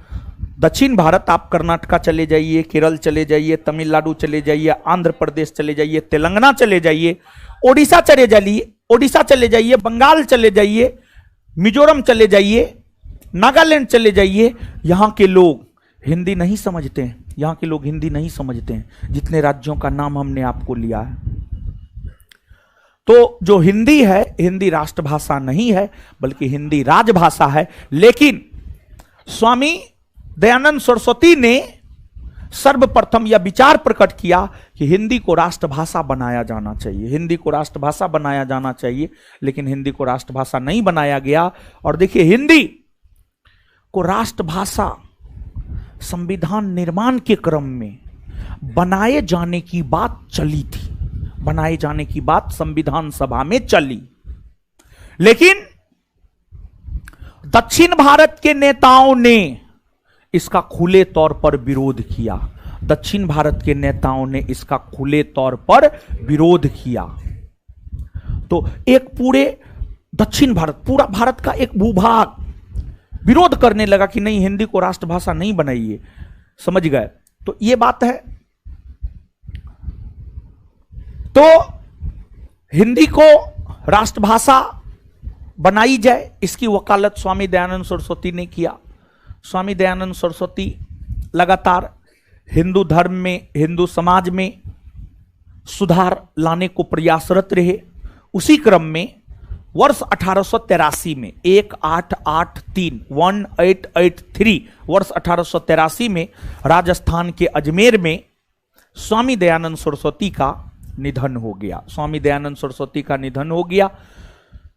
दक्षिण भारत आप कर्नाटका चले जाइए, केरल चले जाइए, तमिलनाडु चले जाइए, आंध्र प्रदेश चले जाइए, तेलंगाना चले जाइए, ओडिशा चले जाइए, ओडिशा चले जाइए, बंगाल चले जाइए, मिजोरम चले जाइए, नागालैंड चले जाइए, यहां के लोग हिंदी नहीं समझते हैं, यहां के लोग हिंदी नहीं समझते हैं, जितने राज्यों का नाम हमने आपको लिया है। तो जो हिंदी है, हिंदी राष्ट्रभाषा नहीं है बल्कि हिंदी राजभाषा है। लेकिन स्वामी दयानंद सरस्वती ने सर्वप्रथम यह विचार प्रकट किया कि हिंदी को राष्ट्रभाषा बनाया जाना चाहिए, हिंदी को राष्ट्रभाषा बनाया जाना चाहिए। लेकिन हिंदी को राष्ट्रभाषा नहीं बनाया गया। और देखिए, हिंदी को राष्ट्रभाषा संविधान निर्माण के क्रम में बनाए जाने की बात चली थी, बनाए जाने की बात संविधान सभा में चली। लेकिन दक्षिण भारत के नेताओं ने इसका खुले तौर पर विरोध किया। दक्षिण भारत के नेताओं ने इसका खुले तौर पर विरोध किया। तो एक पूरे दक्षिण भारत, पूरा भारत का एक भूभाग विरोध करने लगा कि नहीं, हिंदी को राष्ट्रभाषा नहीं बनाइए। समझ गए? तो यह बात है। तो हिंदी को राष्ट्रभाषा बनाई जाए, इसकी वकालत स्वामी दयानंद सरस्वती ने किया। स्वामी दयानंद सरस्वती लगातार हिंदू धर्म में, हिंदू समाज में सुधार लाने को प्रयासरत रहे। उसी क्रम में वर्ष 1883 में 1883 वर्ष 1883 में राजस्थान के अजमेर में स्वामी दयानंद सरस्वती का निधन हो गया। स्वामी दयानंद सरस्वती का निधन हो गया।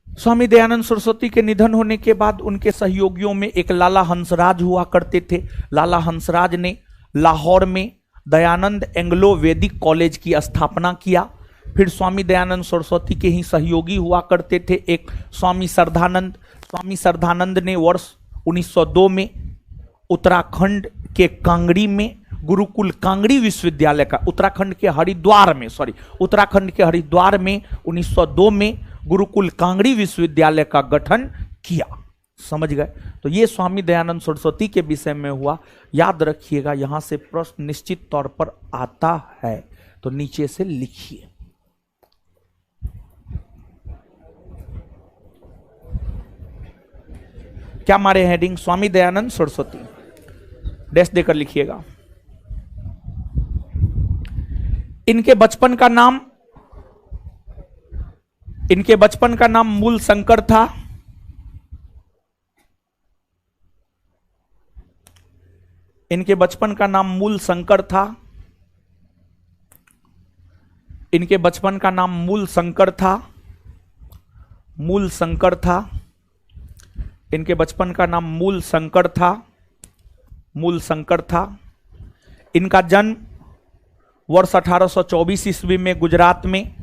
स्वामी दयानंद सरस्वती के निधन होने के बाद उनके सहयोगियों में एक लाला हंसराज हुआ करते थे। लाला हंसराज ने लाहौर में दयानंद एंग्लो वैदिक कॉलेज की स्थापना किया। फिर स्वामी दयानंद सरस्वती के ही सहयोगी हुआ करते थे एक स्वामी श्रद्धानंद। स्वामी श्रद्धानंद ने वर्ष 1902 में उत्तराखंड के कांगड़ी में गुरुकुल कांगड़ी विश्वविद्यालय का, उत्तराखंड के हरिद्वार में 1902 में गुरुकुल कांगड़ी विश्वविद्यालय का गठन किया। समझ गए? तो ये स्वामी दयानंद सरस्वती के विषय में हुआ। याद रखिएगा, यहां से प्रश्न निश्चित तौर पर आता है, तो नीचे से लिखिए। क्या मारे हेडिंग? स्वामी दयानंद सरस्वती, डैश देकर लिखिएगा। इनके बचपन का नाम मूल शंकर था। इनके बचपन का नाम मूल शंकर था। इनके बचपन का नाम मूल शंकर था। इनके बचपन का नाम मूल शंकर था। इनका जन्म वर्ष 1824 ईस्वी में गुजरात में,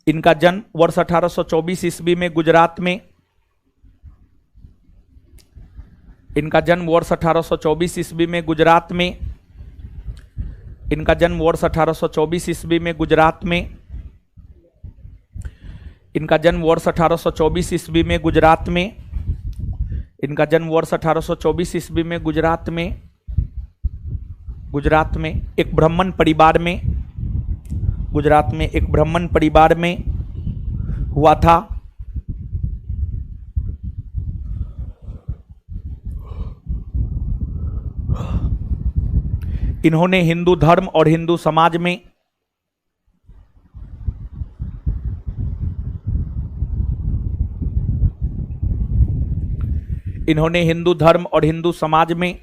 इनका जन्म वर्ष 1824 ईस्वी में गुजरात में, इनका जन्म वर्ष 1824 ईस्वी में गुजरात में, इनका जन्म वर्ष 1824 ईस्वी में गुजरात में, इनका जन्म वर्ष 1824 ईस्वी में गुजरात में, इनका जन्म वर्ष 1824 ईस्वी में गुजरात में एक ब्राह्मण परिवार में, गुजरात में एक ब्राह्मण परिवार में हुआ था। इन्होंने हिंदू धर्म और हिंदू समाज में इन्होंने हिंदू धर्म और हिंदू समाज में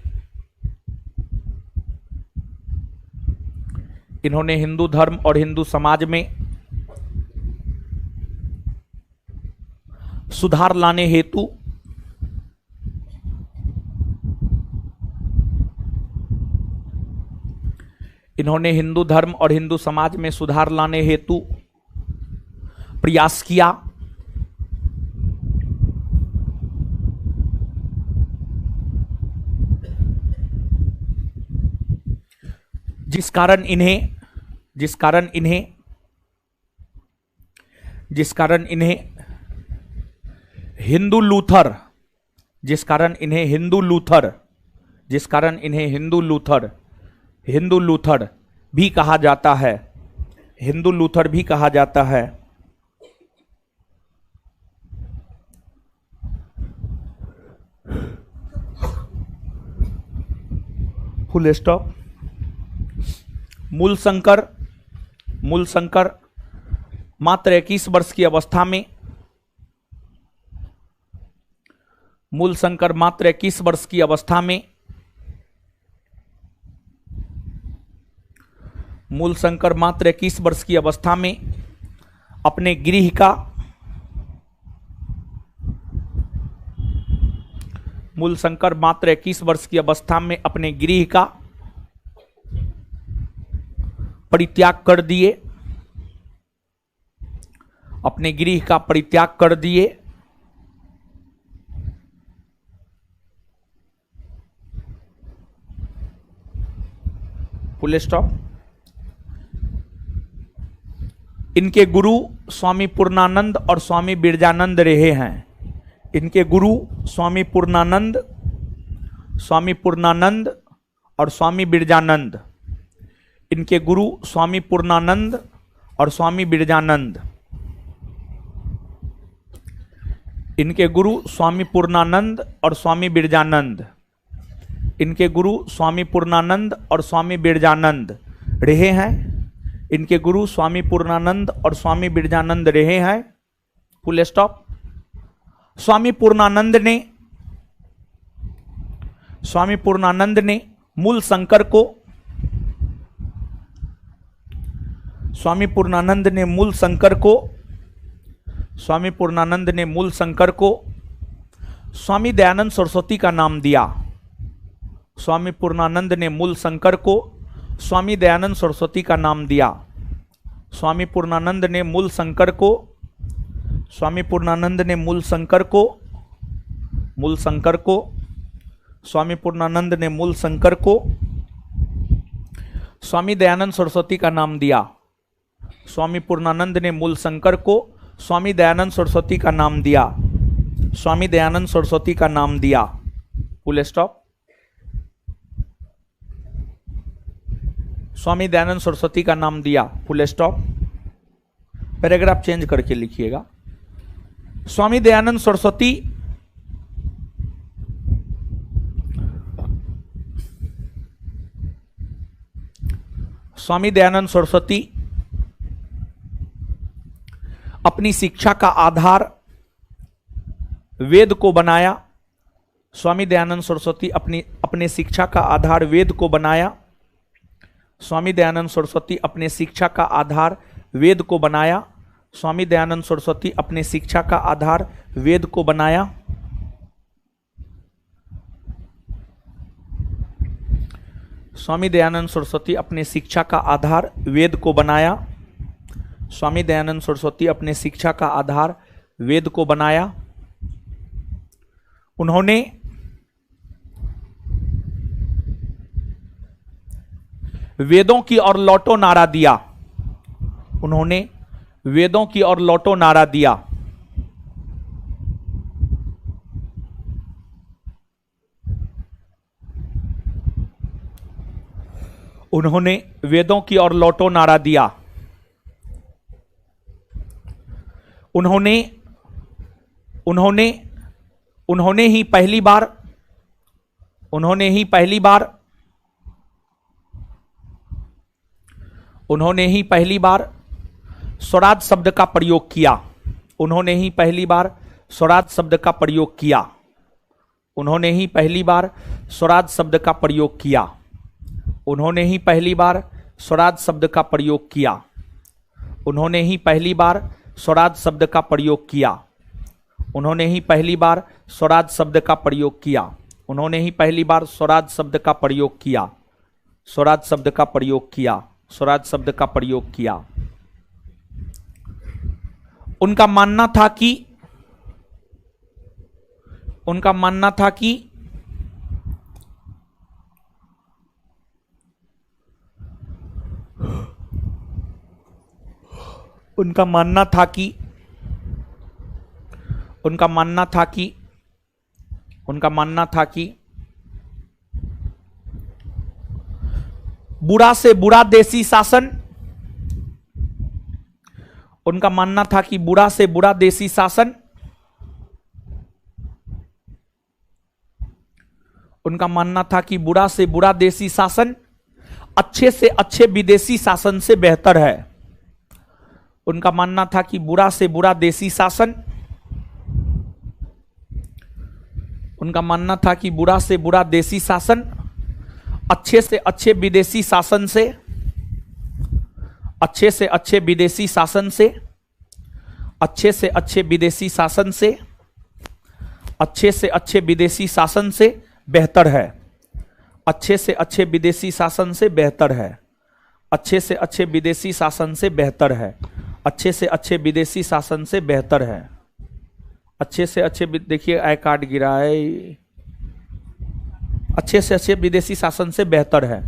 इन्होंने हिंदू धर्म और हिंदू समाज में सुधार लाने हेतु इन्होंने हिंदू धर्म और हिंदू समाज में सुधार लाने हेतु प्रयास किया। जिस कारण इन्हें हिंदू लूथर भी कहा जाता है। हिंदू लूथर भी कहा जाता है। Full stop. मूल शंकर मात्र 21 वर्ष की अवस्था में, मूल शंकर मात्र 21 वर्ष की अवस्था में, मूल शंकर मात्र 21 वर्ष की अवस्था में अपने गृह का, मूल शंकर मात्र 21 वर्ष की अवस्था में अपने गृह का परित्याग कर दिए, अपने गृह का परित्याग कर दिए। Full stop. इनके गुरु स्वामी पूर्णानंद और स्वामी बिरजानंद रहे हैं। इनके गुरु स्वामी पूर्णानंद और स्वामी बिरजानंद, इनके गुरु स्वामी पूर्णानंद और स्वामी बिरजानंद, इनके गुरु स्वामी पूर्णानंद और स्वामी बिरजानंद, इनके गुरु स्वामी पूर्णानंद और स्वामी बिरजानंद रहे हैं। इनके गुरु स्वामी पूर्णानंद और स्वामी बिरजानंद रहे हैं। Full stop. स्वामी पूर्णानंद ने मूल शंकर को, स्वामी पूर्णानंद ने मूल शंकर को, स्वामी पूर्णानंद ने मूल शंकर को स्वामी दयानंद सरस्वती का नाम दिया। स्वामी पूर्णानंद ने मूल शंकर को स्वामी दयानंद सरस्वती का नाम दिया। स्वामी पूर्णानंद ने मूल शंकर को, स्वामी पूर्णानंद ने मूल शंकर को, मूल शंकर को, स्वामी पूर्णानंद ने मूल शंकर को स्वामी दयानंद सरस्वती का नाम दिया। स्वामी पूर्णानंद ने मूल शंकर को स्वामी दयानंद सरस्वती का नाम दिया। स्वामी दयानंद सरस्वती का नाम दिया। Full stop. स्वामी दयानंद सरस्वती का नाम दिया। Full stop. पैराग्राफ चेंज करके लिखिएगा। स्वामी दयानंद सरस्वती अपनी शिक्षा का आधार वेद को बनाया। स्वामी दयानंद सरस्वती अपने शिक्षा का आधार वेद को बनाया। स्वामी दयानंद सरस्वती अपने शिक्षा का आधार वेद को बनाया। स्वामी दयानंद सरस्वती अपने शिक्षा का आधार वेद को बनाया। स्वामी दयानंद सरस्वती अपने शिक्षा का आधार वेद को बनाया। स्वामी दयानंद सरस्वती अपने शिक्षा का आधार वेद को बनाया। उन्होंने वेदों की ओर लौटो नारा दिया। उन्होंने वेदों की ओर लौटो नारा दिया। उन्होंने वेदों की ओर लौटो नारा दिया। उन्होंने ही पहली बार स्वराज शब्द का प्रयोग किया। उन्होंने ही पहली बार स्वराज शब्द का प्रयोग किया। उन्होंने ही पहली बार स्वराज शब्द का प्रयोग किया। उन्होंने ही पहली बार स्वराज शब्द का प्रयोग किया। उन्होंने ही पहली बार स्वराज शब्द का प्रयोग किया। उन्होंने ही पहली बार स्वराज शब्द का प्रयोग किया। उन्होंने ही पहली बार स्वराज शब्द का प्रयोग किया। स्वराज शब्द का प्रयोग किया। स्वराज शब्द का प्रयोग किया। उनका मानना था कि उनका मानना था कि उनका मानना था कि उनका मानना था कि उनका मानना था कि बुरा से बुरा देसी शासन, उनका मानना था कि बुरा से बुरा देसी शासन उनका मानना था कि बुरा से बुरा देसी शासन अच्छे से अच्छे विदेशी शासन से बेहतर है। उनका मानना था कि बुरा से बुरा देसी शासन, उनका मानना था कि बुरा से बुरा देसी शासन अच्छे से अच्छे विदेशी शासन से, अच्छे से अच्छे विदेशी शासन से, अच्छे से अच्छे विदेशी शासन से, अच्छे से अच्छे विदेशी शासन से बेहतर है। अच्छे से अच्छे विदेशी शासन से बेहतर है। अच्छे से अच्छे विदेशी शासन से बेहतर है। अच्छे से अच्छे विदेशी शासन से बेहतर है। अच्छे से अच्छे, देखिए आई कार्ड गिरा है। अच्छे से अच्छे विदेशी शासन से बेहतर है।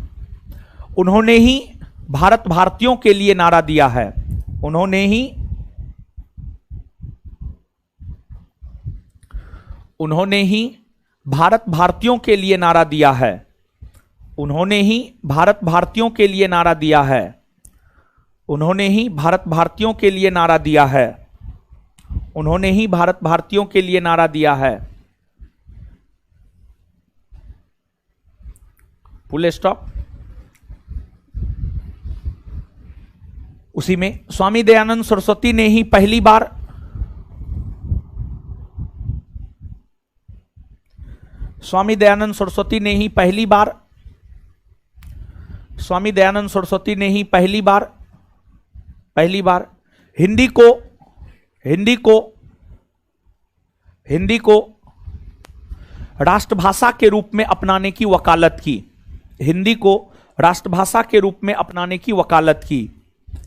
उन्होंने ही भारत भारतीयों के लिए नारा दिया है। उन्होंने ही भारत भारतीयों के लिए नारा दिया है। उन्होंने ही भारत भारतीयों के लिए नारा दिया है। उन्होंने ही भारत भारतीयों के लिए नारा दिया है। उन्होंने ही भारत भारतीयों के लिए नारा दिया है। Full stop. उसी में स्वामी दयानंद सरस्वती ने ही पहली बार स्वामी दयानंद सरस्वती ने ही पहली बार स्वामी दयानंद सरस्वती ने ही पहली बार हिंदी को राष्ट्रभाषा के रूप में अपनाने की वकालत की। हिंदी को राष्ट्रभाषा के रूप में अपनाने की वकालत की।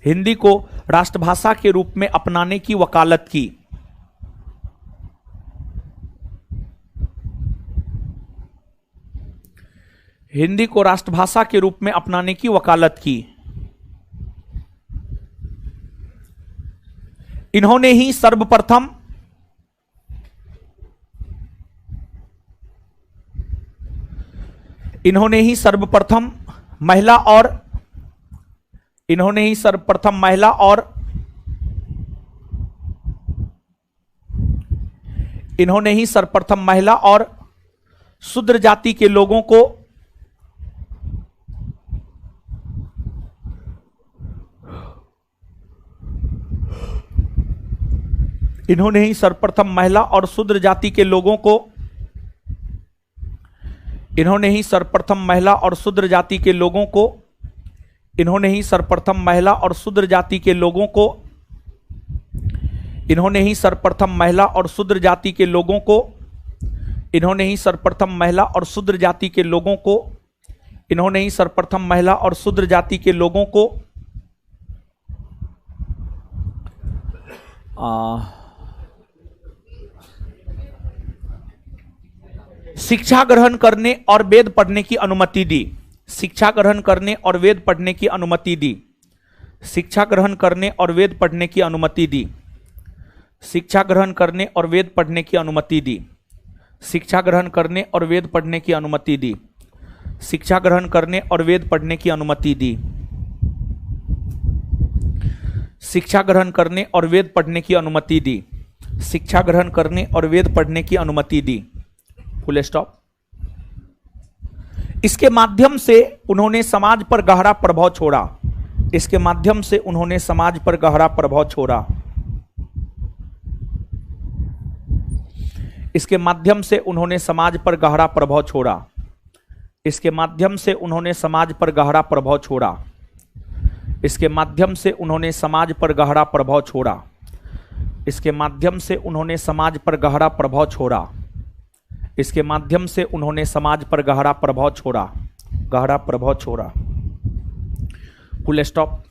हिंदी को राष्ट्रभाषा के रूप में अपनाने की वकालत की। हिंदी को राष्ट्रभाषा के रूप में अपनाने की वकालत की। इन्होंने ही सर्वप्रथम महिला और शूद्र जाति के लोगों को इन्होंने ही सर्वप्रथम महिला और शूद्र जाति के लोगों को इन्होंने ही सर्वप्रथम महिला और शूद्र जाति के लोगों को इन्होंने ही सर्वप्रथम महिला और शूद्र जाति के लोगों को इन्होंने ही सर्वप्रथम महिला और शूद्र जाति के लोगों को इन्होंने ही सर्वप्रथम महिला और शूद्र जाति के लोगों को इन्होंने ही सर्वप्रथम महिला और शूद्र जाति के लोगों को शिक्षा ग्रहण करने और वेद पढ़ने की अनुमति दी। शिक्षा ग्रहण करने और वेद पढ़ने की अनुमति दी। शिक्षा ग्रहण करने और वेद पढ़ने की अनुमति दी। शिक्षा ग्रहण करने और वेद पढ़ने की अनुमति दी। शिक्षा ग्रहण करने और वेद पढ़ने की अनुमति दी। शिक्षा ग्रहण करने और वेद पढ़ने की अनुमति दी। शिक्षा ग्रहण करने और वेद पढ़ने की अनुमति दी। शिक्षा ग्रहण करने और वेद पढ़ने की अनुमति दी। Full stop. इसके माध्यम से उन्होंने समाज पर गहरा प्रभाव छोड़ा। इसके माध्यम से उन्होंने समाज पर गहरा प्रभाव छोड़ा। इसके माध्यम से उन्होंने समाज पर गहरा प्रभाव छोड़ा। इसके माध्यम से उन्होंने समाज पर गहरा प्रभाव छोड़ा। इसके माध्यम से उन्होंने समाज पर गहरा प्रभाव छोड़ा। इसके माध्यम से उन्होंने समाज पर गहरा प्रभाव छोड़ा। इसके माध्यम से उन्होंने समाज पर गहरा प्रभाव छोड़ा। गहरा प्रभाव छोड़ा। Full stop.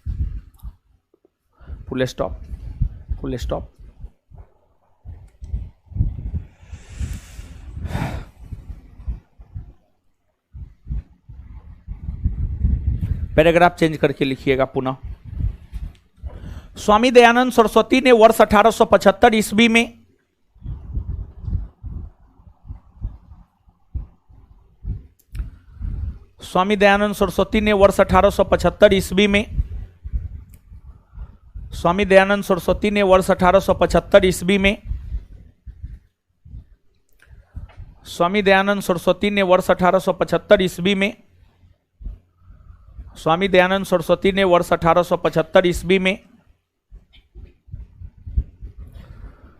Full stop. Full stop. Paragraph change करके लिखिएगा पुनः। स्वामी दयानंद सरस्वती ने वर्ष 1875 ईस्वी में स्वामी दयानंद सरस्वती ने वर्ष 1875 ईस्वी में स्वामी दयानंद सरस्वती ने वर्ष 1875 ईस्वी में स्वामी दयानंद सरस्वती ने वर्ष 1875 ईस्वी में, स्वामी दयानंद सरस्वती ने वर्ष 1875 ईस्वी में,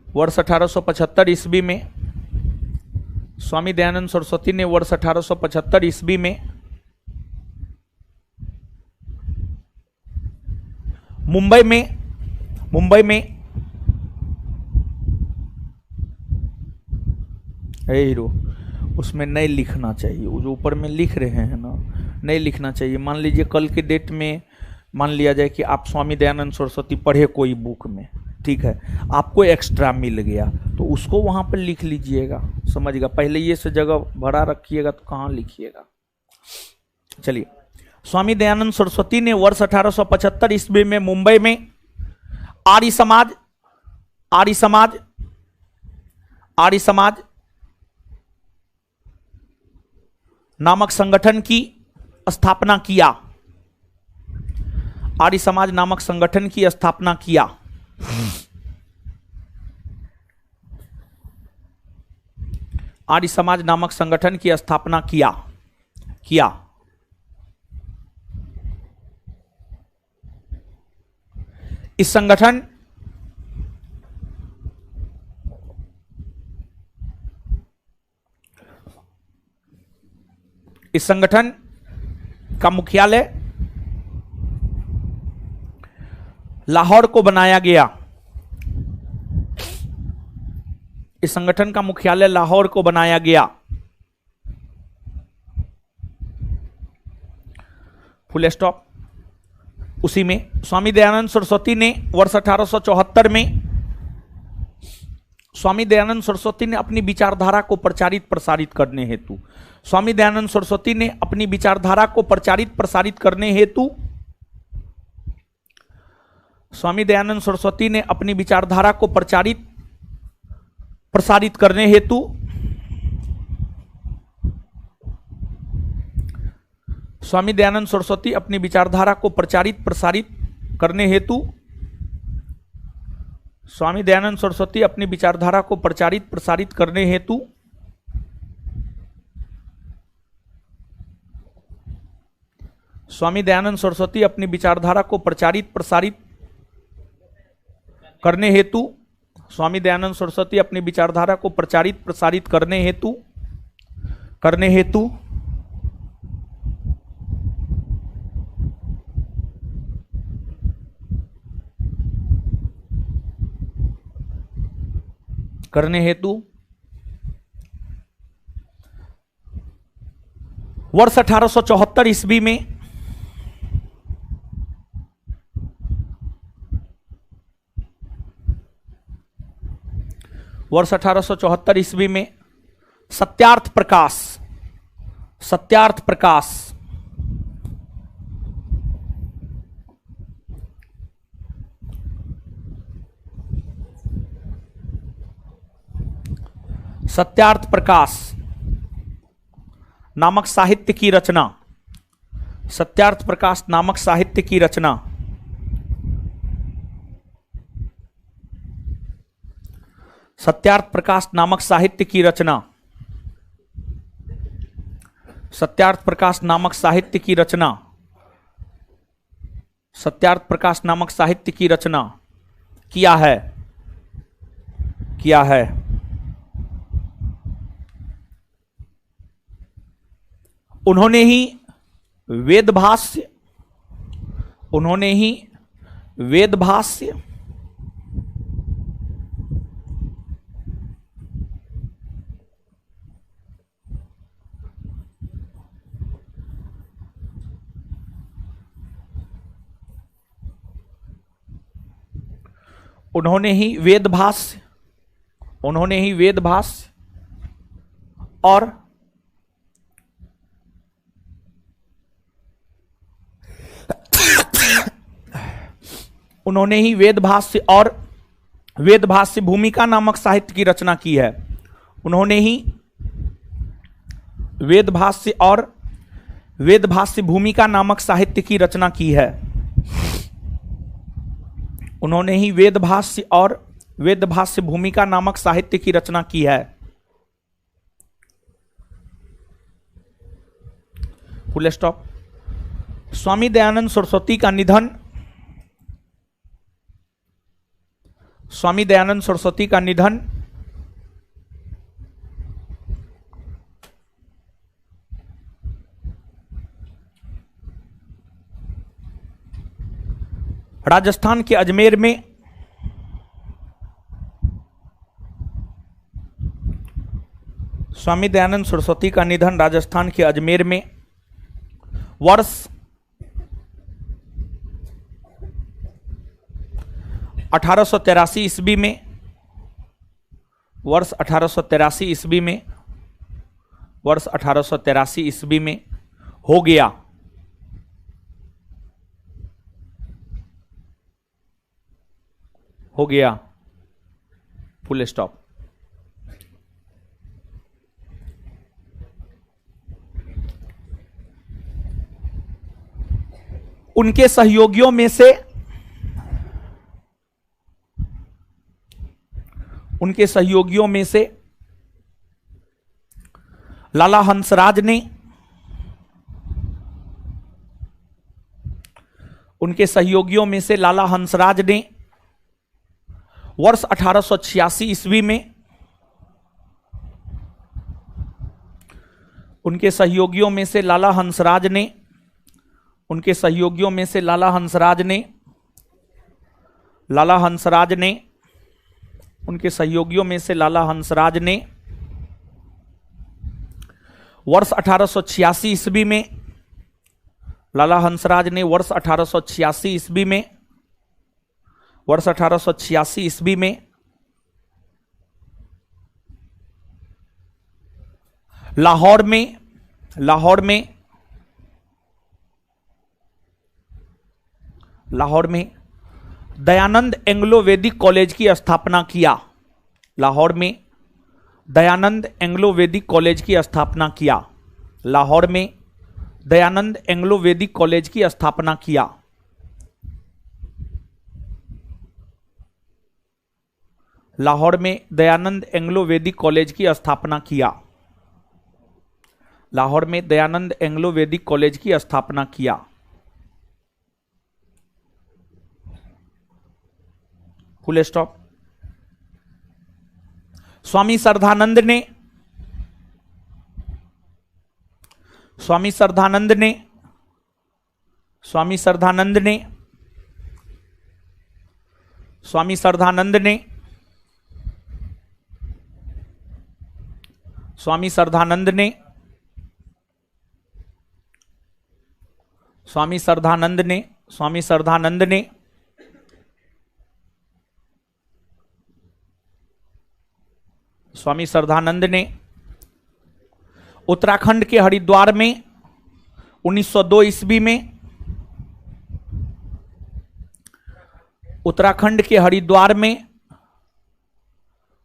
वर्ष 1875 ईस्वी में, स्वामी दयानंद सरस्वती ने वर्ष 1875 ईस्वी में मुंबई में हीरो, उसमें नहीं लिखना चाहिए, वो जो ऊपर में लिख रहे हैं ना, नहीं लिखना चाहिए। मान लीजिए कल के डेट में मान लिया जाए कि आप स्वामी दयानंद सरस्वती पढ़े कोई बुक में, ठीक है, आपको एक्स्ट्रा मिल गया तो उसको वहां पर लिख लीजिएगा, समझिएगा। पहले ये से जगह भरा रखिएगा तो कहाँ लिखिएगा। चलिए, स्वामी दयानंद सरस्वती ने वर्ष 1875 ईस्वी में मुंबई में आर्य समाज नामक संगठन की स्थापना किया। आर्य समाज नामक संगठन की स्थापना किया। आर्य समाज नामक संगठन की स्थापना किया। इस संगठन का मुख्यालय लाहौर को बनाया गया। इस संगठन का मुख्यालय लाहौर को बनाया गया। Full stop. उसी में स्वामी दयानंद सरस्वती ने वर्ष 1874 में, स्वामी दयानंद सरस्वती ने अपनी विचारधारा को प्रचारित प्रसारित करने हेतु, स्वामी दयानंद सरस्वती ने अपनी विचारधारा को प्रचारित प्रसारित करने हेतु, स्वामी दयानंद सरस्वती ने अपनी विचारधारा को प्रचारित प्रसारित करने हेतु स्वामी दयानंद सरस्वती अपनी विचारधारा को प्रचारित प्रसारित करने हेतु स्वामी दयानंद सरस्वती अपनी विचारधारा को प्रचारित प्रसारित करने हेतु स्वामी दयानंद सरस्वती अपनी विचारधारा को प्रचारित प्रसारित करने हेतु स्वामी दयानंद सरस्वती अपनी विचारधारा को प्रचारित प्रसारित करने हेतु वर्ष 1874 ईस्वी में सत्यार्थ प्रकाश नामक साहित्य की रचना। सत्यार्थ प्रकाश नामक साहित्य की रचना। सत्यार्थ प्रकाश नामक साहित्य की रचना। सत्यार्थ प्रकाश नामक साहित्य की रचना। सत्यार्थ प्रकाश नामक साहित्य की रचना किया है। उन्होंने ही वेद भाष्य और वेद भाष्य भूमिका नामक साहित्य की रचना की है। उन्होंने ही वेद भाष्य और वेद भाष्य भूमिका नामक साहित्य की रचना की है। उन्होंने ही वेद भाष्य और वेद भाष्य भूमिका नामक साहित्य की रचना की है। Full stop. स्वामी दयानंद सरस्वती का निधन, स्वामी दयानंद सरस्वती का निधन राजस्थान के अजमेर में स्वामी दयानंद सरस्वती का निधन राजस्थान के अजमेर में वर्ष 1883 ईस्वी में, वर्ष 1883 ईस्वी में, वर्ष 1883 ईस्वी में हो गया। हो गया, फुल स्टॉप। उनके सहयोगियों में से, उनके सहयोगियों में से लाला हंसराज ने, उनके सहयोगियों में से लाला हंसराज ने वर्ष 1886 ईस्वी में, उनके सहयोगियों में से लाला हंसराज ने, उनके सहयोगियों में से लाला हंसराज ने, लाला हंसराज ने, उनके सहयोगियों में से लाला हंसराज ने वर्ष 1886 ईस्वी में, लाला हंसराज ने वर्ष 1886 ईस्वी में, वर्ष 1886 ईस्वी में लाहौर में, लाहौर में, लाहौर में दयानंद एंग्लो वैदिक कॉलेज की स्थापना किया। लाहौर में दयानंद एंग्लो वैदिक कॉलेज की स्थापना किया। लाहौर में दयानंद एंग्लो वैदिक कॉलेज की स्थापना किया। लाहौर में दयानंद एंग्लो वैदिक कॉलेज की स्थापना किया। लाहौर में दयानंद एंग्लो वैदिक कॉलेज की स्थापना किया। Full stop. स्वामी श्रद्धानंद ने, स्वामी श्रद्धानंद ने, स्वामी श्रद्धानंद ने, स्वामी श्रद्धानंद ने, स्वामी श्रद्धानंद ने, स्वामी श्रद्धानंद ने, स्वामी श्रद्धानंद ने स्वामी श्रद्धानंद ने उत्तराखंड के हरिद्वार में 1902 ईस्वी में, उत्तराखंड के हरिद्वार में,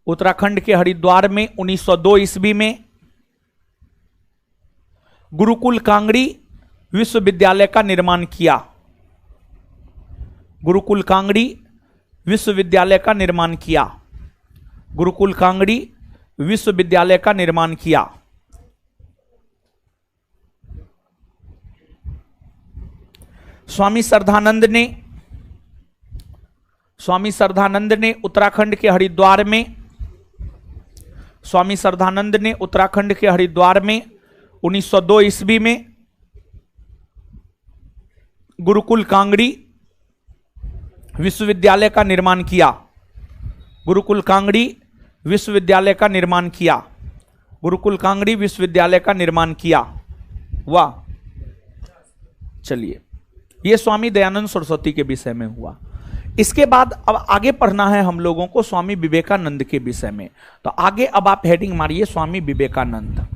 उत्तराखंड के हरिद्वार में 1902 ईस्वी में गुरुकुल कांगड़ी विश्वविद्यालय का निर्माण किया। गुरुकुल कांगड़ी विश्वविद्यालय का निर्माण किया। गुरुकुल कांगड़ी विश्वविद्यालय का निर्माण किया। स्वामी श्रद्धानंद ने, स्वामी श्रद्धानंद ने उत्तराखंड के हरिद्वार में, स्वामी श्रद्धानंद ने उत्तराखंड के हरिद्वार में 1902 ईस्वी में गुरुकुल कांगड़ी विश्वविद्यालय का निर्माण किया। गुरुकुल कांगड़ी विश्वविद्यालय का निर्माण किया। गुरुकुल कांगड़ी विश्वविद्यालय का निर्माण किया। वाह, चलिए, यह स्वामी दयानंद सरस्वती के विषय में हुआ। इसके बाद अब आगे पढ़ना है हम लोगों को स्वामी विवेकानंद के विषय में। तो आगे अब आप हेडिंग मारिए स्वामी विवेकानंद।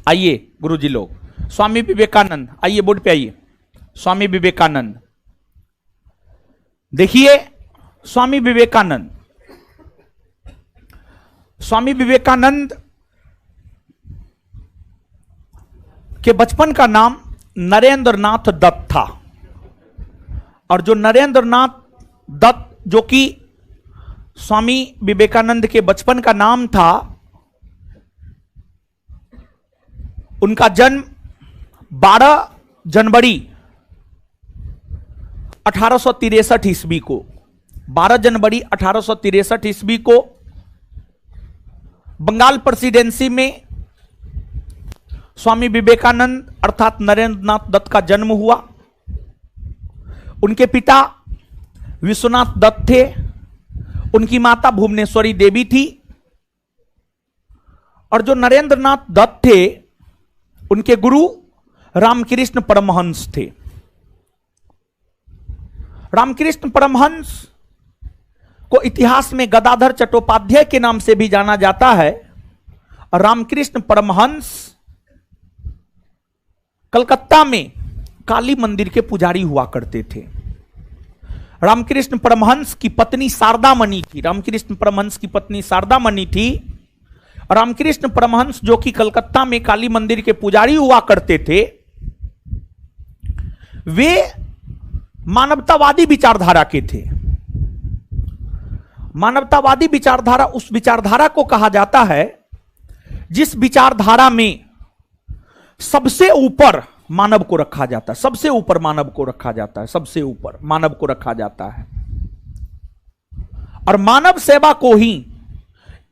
आइए गुरुजी लोग, स्वामी विवेकानंद, आइए बोर्ड पे आइए। स्वामी विवेकानंद, देखिए स्वामी विवेकानंद, स्वामी विवेकानंद के बचपन का नाम नरेंद्रनाथ दत्त था। और जो नरेंद्रनाथ दत्त, जो कि स्वामी विवेकानंद के बचपन का नाम था, उनका जन्म 12 जनवरी 1863 ईस्वी को 12 जनवरी 1863 ईस्वी को बंगाल प्रेसिडेंसी में स्वामी विवेकानंद अर्थात नरेंद्रनाथ दत्त का जन्म हुआ। उनके पिता विश्वनाथ दत्त थे, उनकी माता भुवनेश्वरी देवी थी। और जो नरेंद्रनाथ दत्त थे, उनके गुरु रामकृष्ण परमहंस थे। रामकृष्ण परमहंस को इतिहास में गदाधर चट्टोपाध्याय के नाम से भी जाना जाता है। और रामकृष्ण परमहंस कलकत्ता में काली मंदिर के पुजारी हुआ करते थे। रामकृष्ण परमहंस की पत्नी शारदा मणि थी। रामकृष्ण परमहंस की पत्नी शारदा मणि थी। रामकृष्ण परमहंस जो कि कलकत्ता में काली मंदिर के पुजारी हुआ करते थे, वे मानवतावादी विचारधारा के थे। मानवतावादी विचारधारा उस विचारधारा को कहा जाता है जिस विचारधारा में सबसे ऊपर मानव को रखा जाता है। सबसे ऊपर मानव को रखा जाता है। सबसे ऊपर मानव को रखा जाता है। और मानव सेवा को ही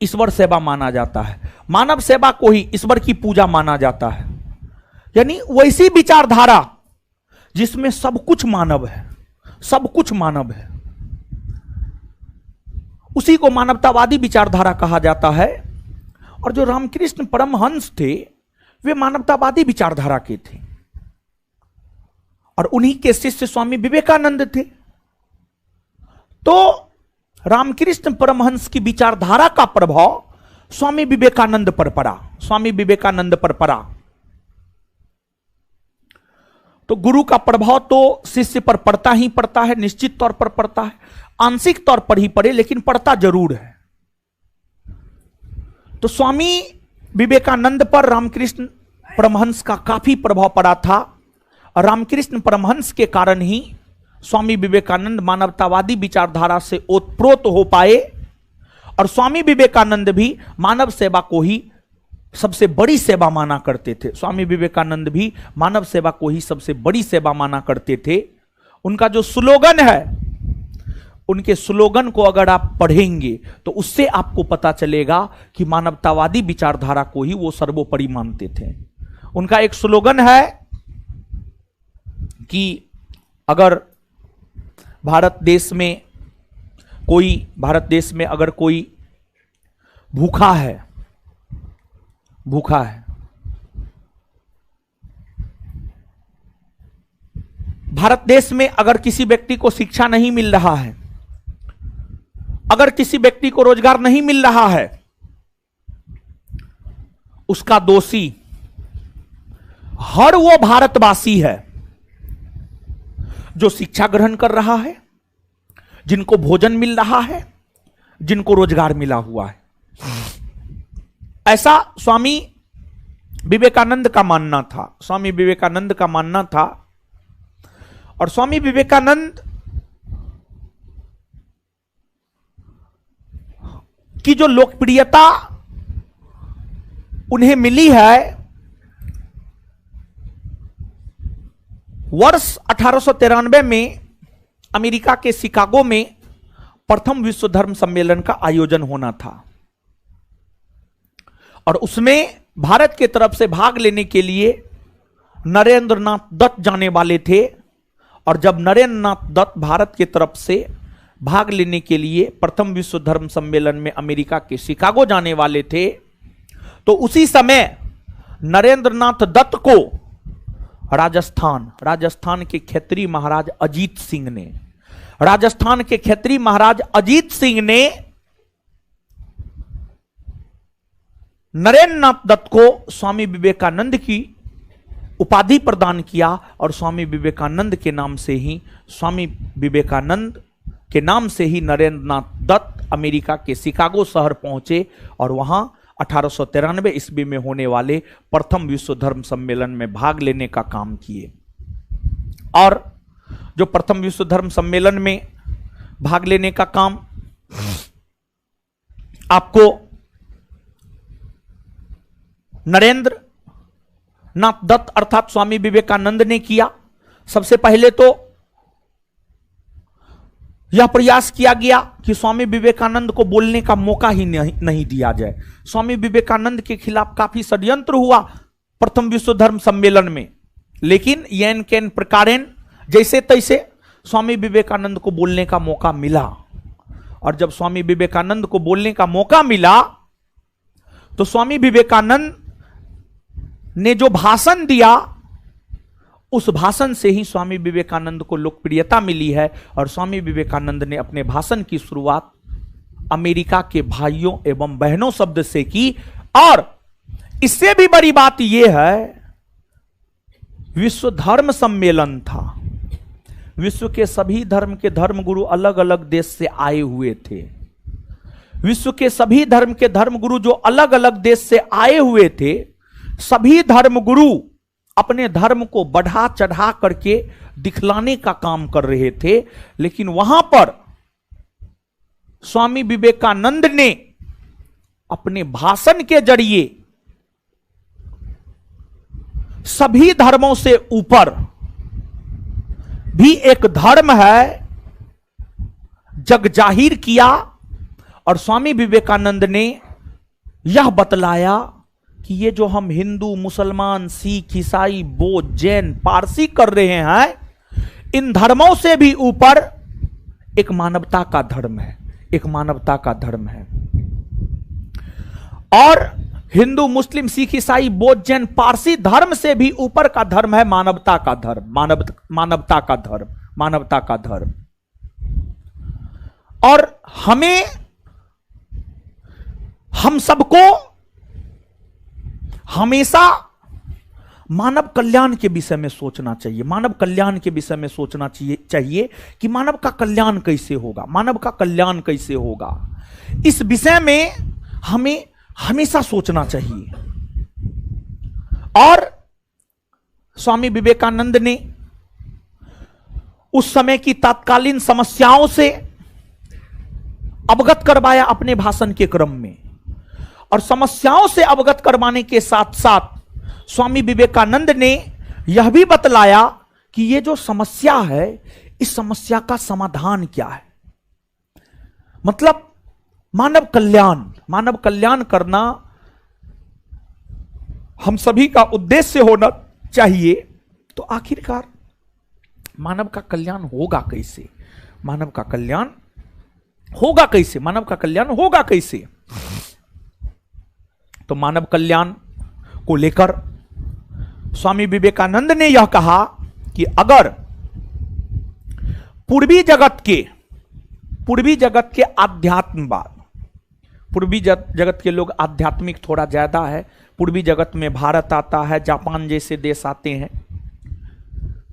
ईश्वर सेवा माना जाता है। मानव सेवा को ही ईश्वर की पूजा माना जाता है। यानी वैसी विचारधारा जिसमें सब कुछ मानव है, सब कुछ मानव है, उसी को मानवतावादी विचारधारा कहा जाता है। और जो रामकृष्ण परमहंस थे, वे मानवतावादी विचारधारा के थे। और उन्हीं के शिष्य स्वामी विवेकानंद थे। तो रामकृष्ण परमहंस की विचारधारा का प्रभाव स्वामी विवेकानंद पर पड़ा। स्वामी विवेकानंद पर पड़ा। तो गुरु का प्रभाव तो शिष्य पर पड़ता ही पड़ता है, निश्चित तौर पर पड़ता है। आंशिक तौर पर ही पड़े, लेकिन पड़ता जरूर है। तो स्वामी विवेकानंद पर रामकृष्ण परमहंस का काफी प्रभाव पड़ा था। और रामकृष्ण परमहंस के कारण ही स्वामी विवेकानंद मानवतावादी विचारधारा से ओतप्रोत हो पाए। और स्वामी विवेकानंद भी मानव सेवा को ही सबसे बड़ी सेवा माना करते थे। स्वामी विवेकानंद भी मानव सेवा को ही सबसे बड़ी सेवा माना करते थे। उनका जो स्लोगन है, उनके स्लोगन को अगर आप पढ़ेंगे तो उससे आपको पता चलेगा कि मानवतावादी विचारधारा को ही वो सर्वोपरि मानते थे। उनका एक स्लोगन है कि अगर भारत देश में अगर कोई भूखा है, भारत देश में अगर किसी व्यक्ति को शिक्षा नहीं मिल रहा है, अगर किसी व्यक्ति को रोजगार नहीं मिल रहा है, उसका दोषी हर वो भारतवासी है जो शिक्षा ग्रहण कर रहा है, जिनको भोजन मिल रहा है, जिनको रोजगार मिला हुआ है। ऐसा स्वामी विवेकानंद का मानना था। स्वामी विवेकानंद का मानना था। और स्वामी विवेकानंद की जो लोकप्रियता उन्हें मिली है, वर्ष 1893 में अमेरिका के शिकागो में प्रथम विश्व धर्म सम्मेलन का आयोजन होना था। और उसमें भारत के तरफ से भाग लेने के लिए नरेंद्रनाथ दत्त जाने वाले थे। और जब नरेंद्रनाथ दत्त भारत के तरफ से भाग लेने के लिए प्रथम विश्व धर्म सम्मेलन में अमेरिका के शिकागो जाने वाले थे, तो उसी समय नरेंद्रनाथ दत्त को राजस्थान के क्षेत्रीय महाराज अजीत सिंह ने नरेंद्रनाथ दत्त को स्वामी विवेकानंद की उपाधि प्रदान किया। और स्वामी विवेकानंद के नाम से ही नरेंद्रनाथ दत्त अमेरिका के शिकागो शहर पहुंचे और वहां 1893 ईस्वी में होने वाले प्रथम विश्व धर्म सम्मेलन में भाग लेने का काम किए। और जो प्रथम विश्व धर्म सम्मेलन में भाग लेने का काम आपको नरेंद्र नाथ दत्त अर्थात स्वामी विवेकानंद ने किया। सबसे पहले तो यह प्रयास किया गया कि स्वामी विवेकानंद को बोलने का मौका ही नहीं दिया जाए। स्वामी विवेकानंद के खिलाफ काफी षड्यंत्र हुआ प्रथम विश्व धर्म सम्मेलन में, लेकिन येन केन प्रकारेण जैसे तैसे स्वामी विवेकानंद को बोलने का मौका मिला। और जब स्वामी विवेकानंद को बोलने का मौका मिला तो स्वामी विवेकानंद ने जो भाषण दिया उस भाषण से ही स्वामी विवेकानंद को लोकप्रियता मिली है। और स्वामी विवेकानंद ने अपने भाषण की शुरुआत अमेरिका के भाइयों एवं बहनों शब्द से की। और इससे भी बड़ी बात यह है, विश्व धर्म सम्मेलन था, विश्व के सभी धर्म के धर्मगुरु अलग अलग देश से आए हुए थे। विश्व के सभी धर्म के धर्मगुरु जो अलग अलग देश से आए हुए थे, सभी धर्मगुरु अपने धर्म को बढ़ा चढ़ा करके दिखलाने का काम कर रहे थे। लेकिन वहां पर स्वामी विवेकानंद ने अपने भाषण के जरिए सभी धर्मों से ऊपर भी एक धर्म है जग जाहिर किया। और स्वामी विवेकानंद ने यह बतलाया कि ये जो हम हिंदू, मुसलमान, सिख, ईसाई, बौद्ध, जैन, पारसी कर रहे हैं, इन धर्मों से भी ऊपर एक मानवता का धर्म है, एक मानवता का धर्म है। और हिंदू, मुस्लिम, सिख, ईसाई, बौद्ध, जैन, पारसी धर्म से भी ऊपर का धर्म है मानवता का धर्म, मानवता का धर्म, मानवता का धर्म। और हम सबको हमेशा मानव कल्याण के विषय में सोचना चाहिए, मानव कल्याण के विषय में सोचना चाहिए कि मानव का कल्याण कैसे होगा, मानव का कल्याण कैसे होगा। इस विषय में हमें हमेशा सोचना चाहिए। और स्वामी विवेकानंद ने उस समय की तत्कालीन समस्याओं से अवगत करवाया अपने भाषण के क्रम में। और समस्याओं से अवगत करवाने के साथ साथ स्वामी विवेकानंद ने यह भी बतलाया कि ये जो समस्या है, इस समस्या का समाधान क्या है। मतलब मानव कल्याण करना हम सभी का उद्देश्य होना चाहिए। तो आखिरकार मानव का कल्याण होगा कैसे, मानव का कल्याण होगा कैसे, मानव का कल्याण होगा कैसे। तो मानव कल्याण को लेकर स्वामी विवेकानंद ने यह कहा कि अगर पूर्वी जगत के आध्यात्मवाद, पूर्वी जगत के लोग आध्यात्मिक थोड़ा ज्यादा है, पूर्वी जगत में भारत आता है, जापान जैसे देश आते हैं।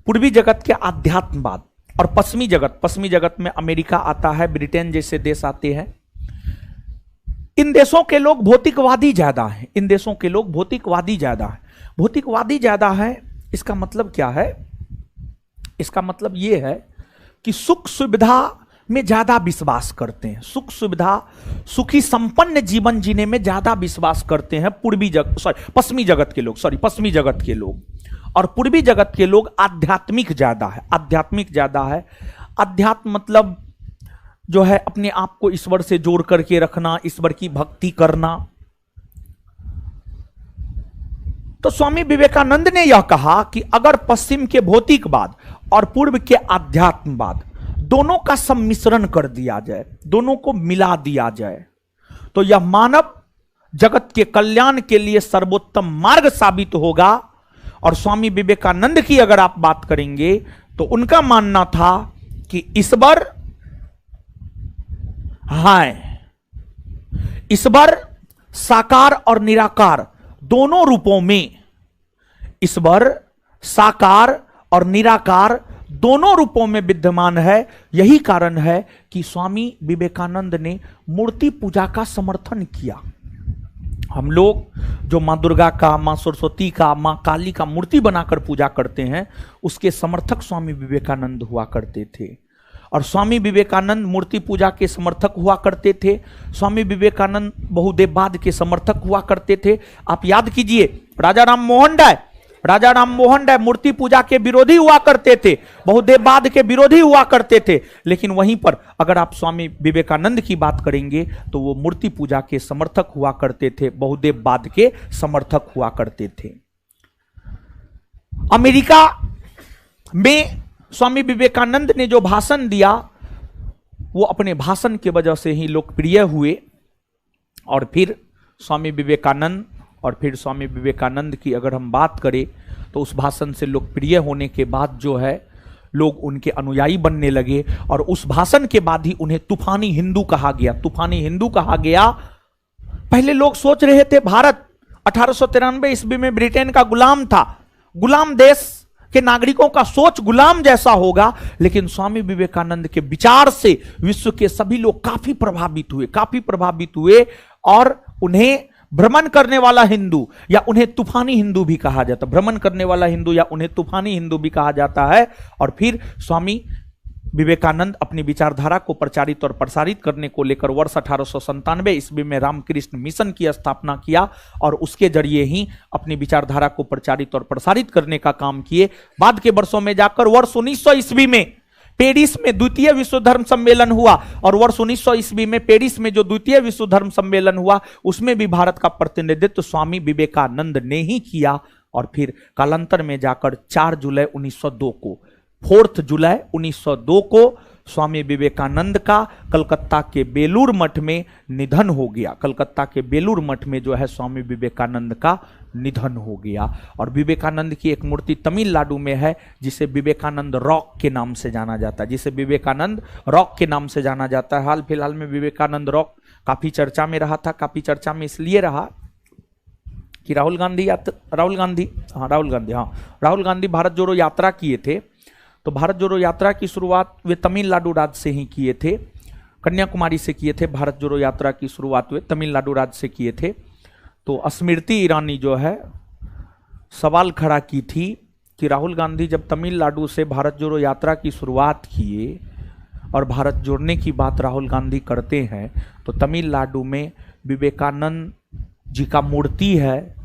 पूर्वी जगत के आध्यात्मवाद और पश्चिमी जगत में अमेरिका आता है, ब्रिटेन जैसे देश आते हैं। इन देशों के लोग भौतिकवादी ज्यादा हैं, इन देशों के लोग भौतिकवादी ज्यादा है। भौतिकवादी ज्यादा है, इसका मतलब क्या है? इसका मतलब यह है कि सुख सुविधा में ज्यादा विश्वास करते हैं, सुख सुविधा, सुखी संपन्न जीवन जीने में ज्यादा विश्वास करते हैं पश्चिमी जगत के लोग। और पूर्वी जगत के लोग आध्यात्मिक ज्यादा है, आध्यात्मिक ज्यादा है। अध्यात्म मतलब जो है अपने आप को ईश्वर से जोड़ करके रखना, ईश्वर की भक्ति करना। तो स्वामी विवेकानंद ने यह कहा कि अगर पश्चिम के भौतिकवाद और पूर्व के आध्यात्मवाद दोनों का सम्मिश्रण कर दिया जाए, दोनों को मिला दिया जाए, तो यह मानव जगत के कल्याण के लिए सर्वोत्तम मार्ग साबित होगा। और स्वामी विवेकानंद की अगर आप बात करेंगे तो उनका मानना था कि ईश्वर ईश्वर साकार और निराकार दोनों रूपों में, ईश्वर साकार और निराकार दोनों रूपों में विद्यमान है। यही कारण है कि स्वामी विवेकानंद ने मूर्ति पूजा का समर्थन किया। हम लोग जो माँ दुर्गा का, माँ सरस्वती का, माँ काली का मूर्ति बनाकर पूजा करते हैं, उसके समर्थक स्वामी विवेकानंद हुआ करते थे। और स्वामी विवेकानंद मूर्ति पूजा के समर्थक हुआ करते थे। स्वामी विवेकानंद बहुदेववाद के समर्थक हुआ करते थे। आप याद कीजिए, राजा राम मोहन राय मूर्ति पूजा के विरोधी हुआ करते थे, बहुदेववाद के विरोधी हुआ करते थे। लेकिन वहीं पर अगर आप स्वामी विवेकानंद की बात करेंगे तो वो मूर्ति पूजा के समर्थक हुआ करते थे, बहुदेववाद के समर्थक हुआ करते थे। अमेरिका में स्वामी विवेकानंद ने जो भाषण दिया, वो अपने भाषण की वजह से ही लोकप्रिय हुए। और फिर स्वामी विवेकानंद की अगर हम बात करें तो उस भाषण से लोकप्रिय होने के बाद जो है लोग उनके अनुयायी बनने लगे। और उस भाषण के बाद ही उन्हें तूफानी हिंदू कहा गया। तूफानी हिंदू कहा गया। पहले लोग सोच रहे थे भारत 1893 ईस्वी में ब्रिटेन का गुलाम था, गुलाम देश के नागरिकों का सोच गुलाम जैसा होगा। लेकिन स्वामी विवेकानंद के विचार से विश्व के सभी लोग काफी प्रभावित हुए और उन्हें भ्रमण करने वाला हिंदू या उन्हें तूफानी हिंदू भी कहा जाता, भ्रमण करने वाला हिंदू या उन्हें तूफानी हिंदू भी कहा जाता है। और फिर स्वामी विवेकानंद अपनी विचारधारा को प्रचारित और प्रसारित करने को लेकर वर्ष 1897 ईस्वी में रामकृष्ण मिशन की स्थापना किया और उसके जरिए ही अपनी विचारधारा को प्रचारित और प्रसारित करने का काम किए। बाद के वर्षों में जाकर वर्ष 1900 ईस्वी में पेरिस में द्वितीय विश्व धर्म सम्मेलन हुआ और वर्ष 1900 ईस्वी में पेरिस में जो द्वितीय विश्व धर्म सम्मेलन हुआ उसमें भी भारत का प्रतिनिधित्व स्वामी विवेकानंद ने ही किया। और फिर कालांतर में जाकर 4 जुलाई 1902 को 4 जुलाई 1902 को स्वामी विवेकानंद का कलकत्ता के बेलूर मठ में निधन हो गया। कलकत्ता के बेलूर मठ में जो है स्वामी विवेकानंद का निधन हो गया। और विवेकानंद की एक मूर्ति तमिलनाडु में है जिसे विवेकानंद रॉक के नाम से जाना जाता है, जिसे विवेकानंद रॉक के नाम से जाना जाता है। हाल फिलहाल में विवेकानंद रॉक काफी चर्चा में रहा था। काफी चर्चा में इसलिए रहा कि राहुल गांधी भारत जोड़ो यात्रा किए थे। तो भारत जोड़ो यात्रा की शुरुआत वे तमिलनाडु राज्य से ही किए थे, कन्याकुमारी से किए थे। भारत जोड़ो यात्रा की शुरुआत वे तमिलनाडु राज्य से किए थे। तो स्मृति ईरानी जो है सवाल खड़ा की थी कि राहुल गांधी जब तमिलनाडु से भारत जोड़ो यात्रा की शुरुआत किए और भारत जोड़ने की बात राहुल गांधी करते हैं तो तमिलनाडु में विवेकानंद जी का मूर्ति है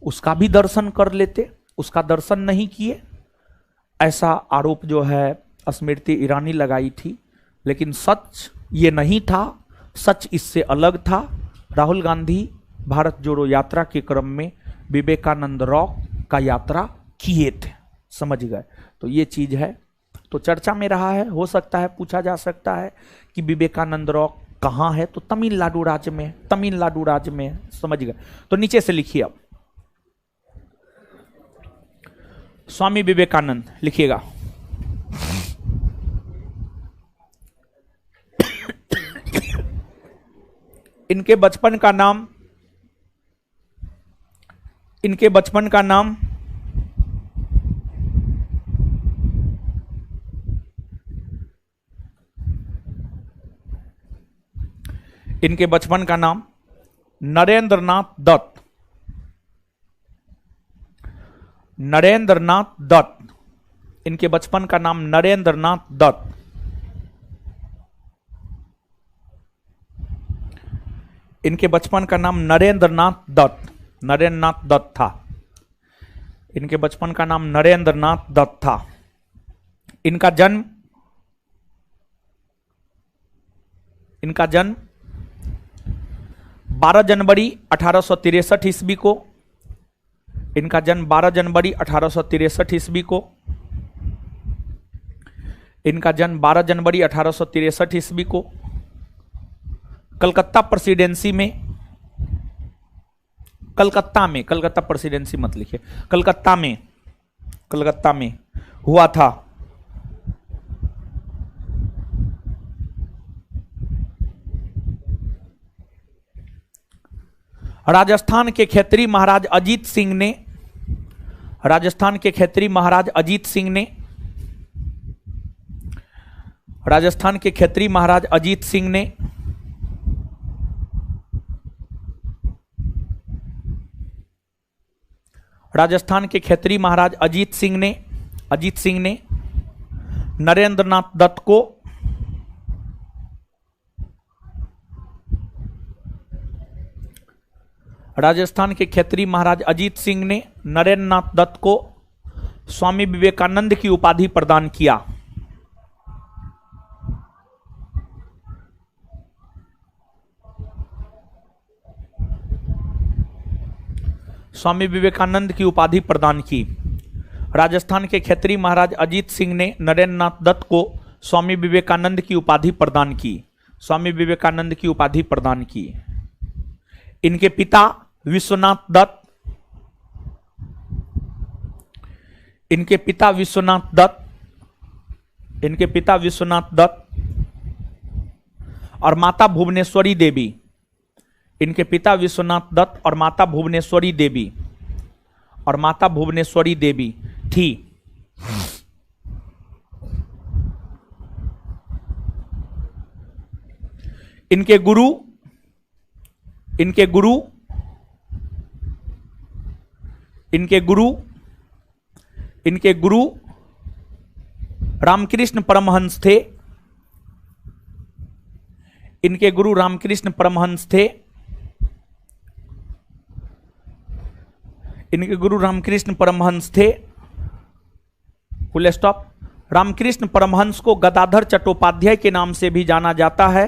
उसका भी दर्शन कर लेते, उसका दर्शन नहीं किए, ऐसा आरोप जो है स्मृति ईरानी लगाई थी। लेकिन सच ये नहीं था, सच इससे अलग था। राहुल गांधी भारत जोड़ो यात्रा के क्रम में विवेकानंद रॉक का यात्रा किए थे, समझ गए। तो ये चीज है, तो चर्चा में रहा है। हो सकता है पूछा जा सकता है कि विवेकानंद रॉक कहाँ है, तो तमिलनाडु राज्य में, तमिलनाडु राज्य में, समझ गए। तो नीचे से लिखिए अब स्वामी विवेकानंद लिखिएगा। इनके बचपन का नाम इनके बचपन का नाम नरेंद्रनाथ दत्त, नरेंद्रनाथ दत्त। इनके बचपन का नाम नरेंद्रनाथ दत्त। इनके बचपन का नाम नरेंद्रनाथ दत्त था। इनके बचपन का नाम नरेंद्रनाथ दत्त था। इनका जन्म 12 जनवरी 1863 ईस्वी को, इनका जन्म 12 जनवरी 1863 ईस्वी को, इनका जन्म 12 जनवरी 1863 ईस्वी को कलकत्ता प्रेसिडेंसी में, कलकत्ता प्रेसिडेंसी मत लिखिए, कलकत्ता में हुआ था। राजस्थान के खेतरी महाराज अजीत सिंह ने, राजस्थान के खेतरी महाराज अजीत सिंह ने, राजस्थान के खेतरी महाराज अजीत सिंह ने राजस्थान के खेतरी महाराज अजीत सिंह ने नरेंद्र नाथ दत्त को राजस्थान के खेतरी महाराज अजीत सिंह ने नरेंद्र नाथ दत्त को स्वामी विवेकानंद की उपाधि प्रदान किया। स्वामी विवेकानंद की उपाधि प्रदान की। राजस्थान के खेतरी महाराज अजीत सिंह ने नरेंद्र नाथ दत्त को स्वामी विवेकानंद की उपाधि प्रदान की। स्वामी विवेकानंद की उपाधि प्रदान की। इनके पिता विश्वनाथ दत्त, इनके पिता विश्वनाथ दत्त और माता भुवनेश्वरी देवी, इनके पिता विश्वनाथ दत्त और माता भुवनेश्वरी देवी थी। इनके गुरु रामकृष्ण परमहंस थे। इनके गुरु रामकृष्ण परमहंस थे। इनके गुरु रामकृष्ण परमहंस थे। Full stop. रामकृष्ण परमहंस को गदाधर चट्टोपाध्याय के नाम से भी जाना जाता है।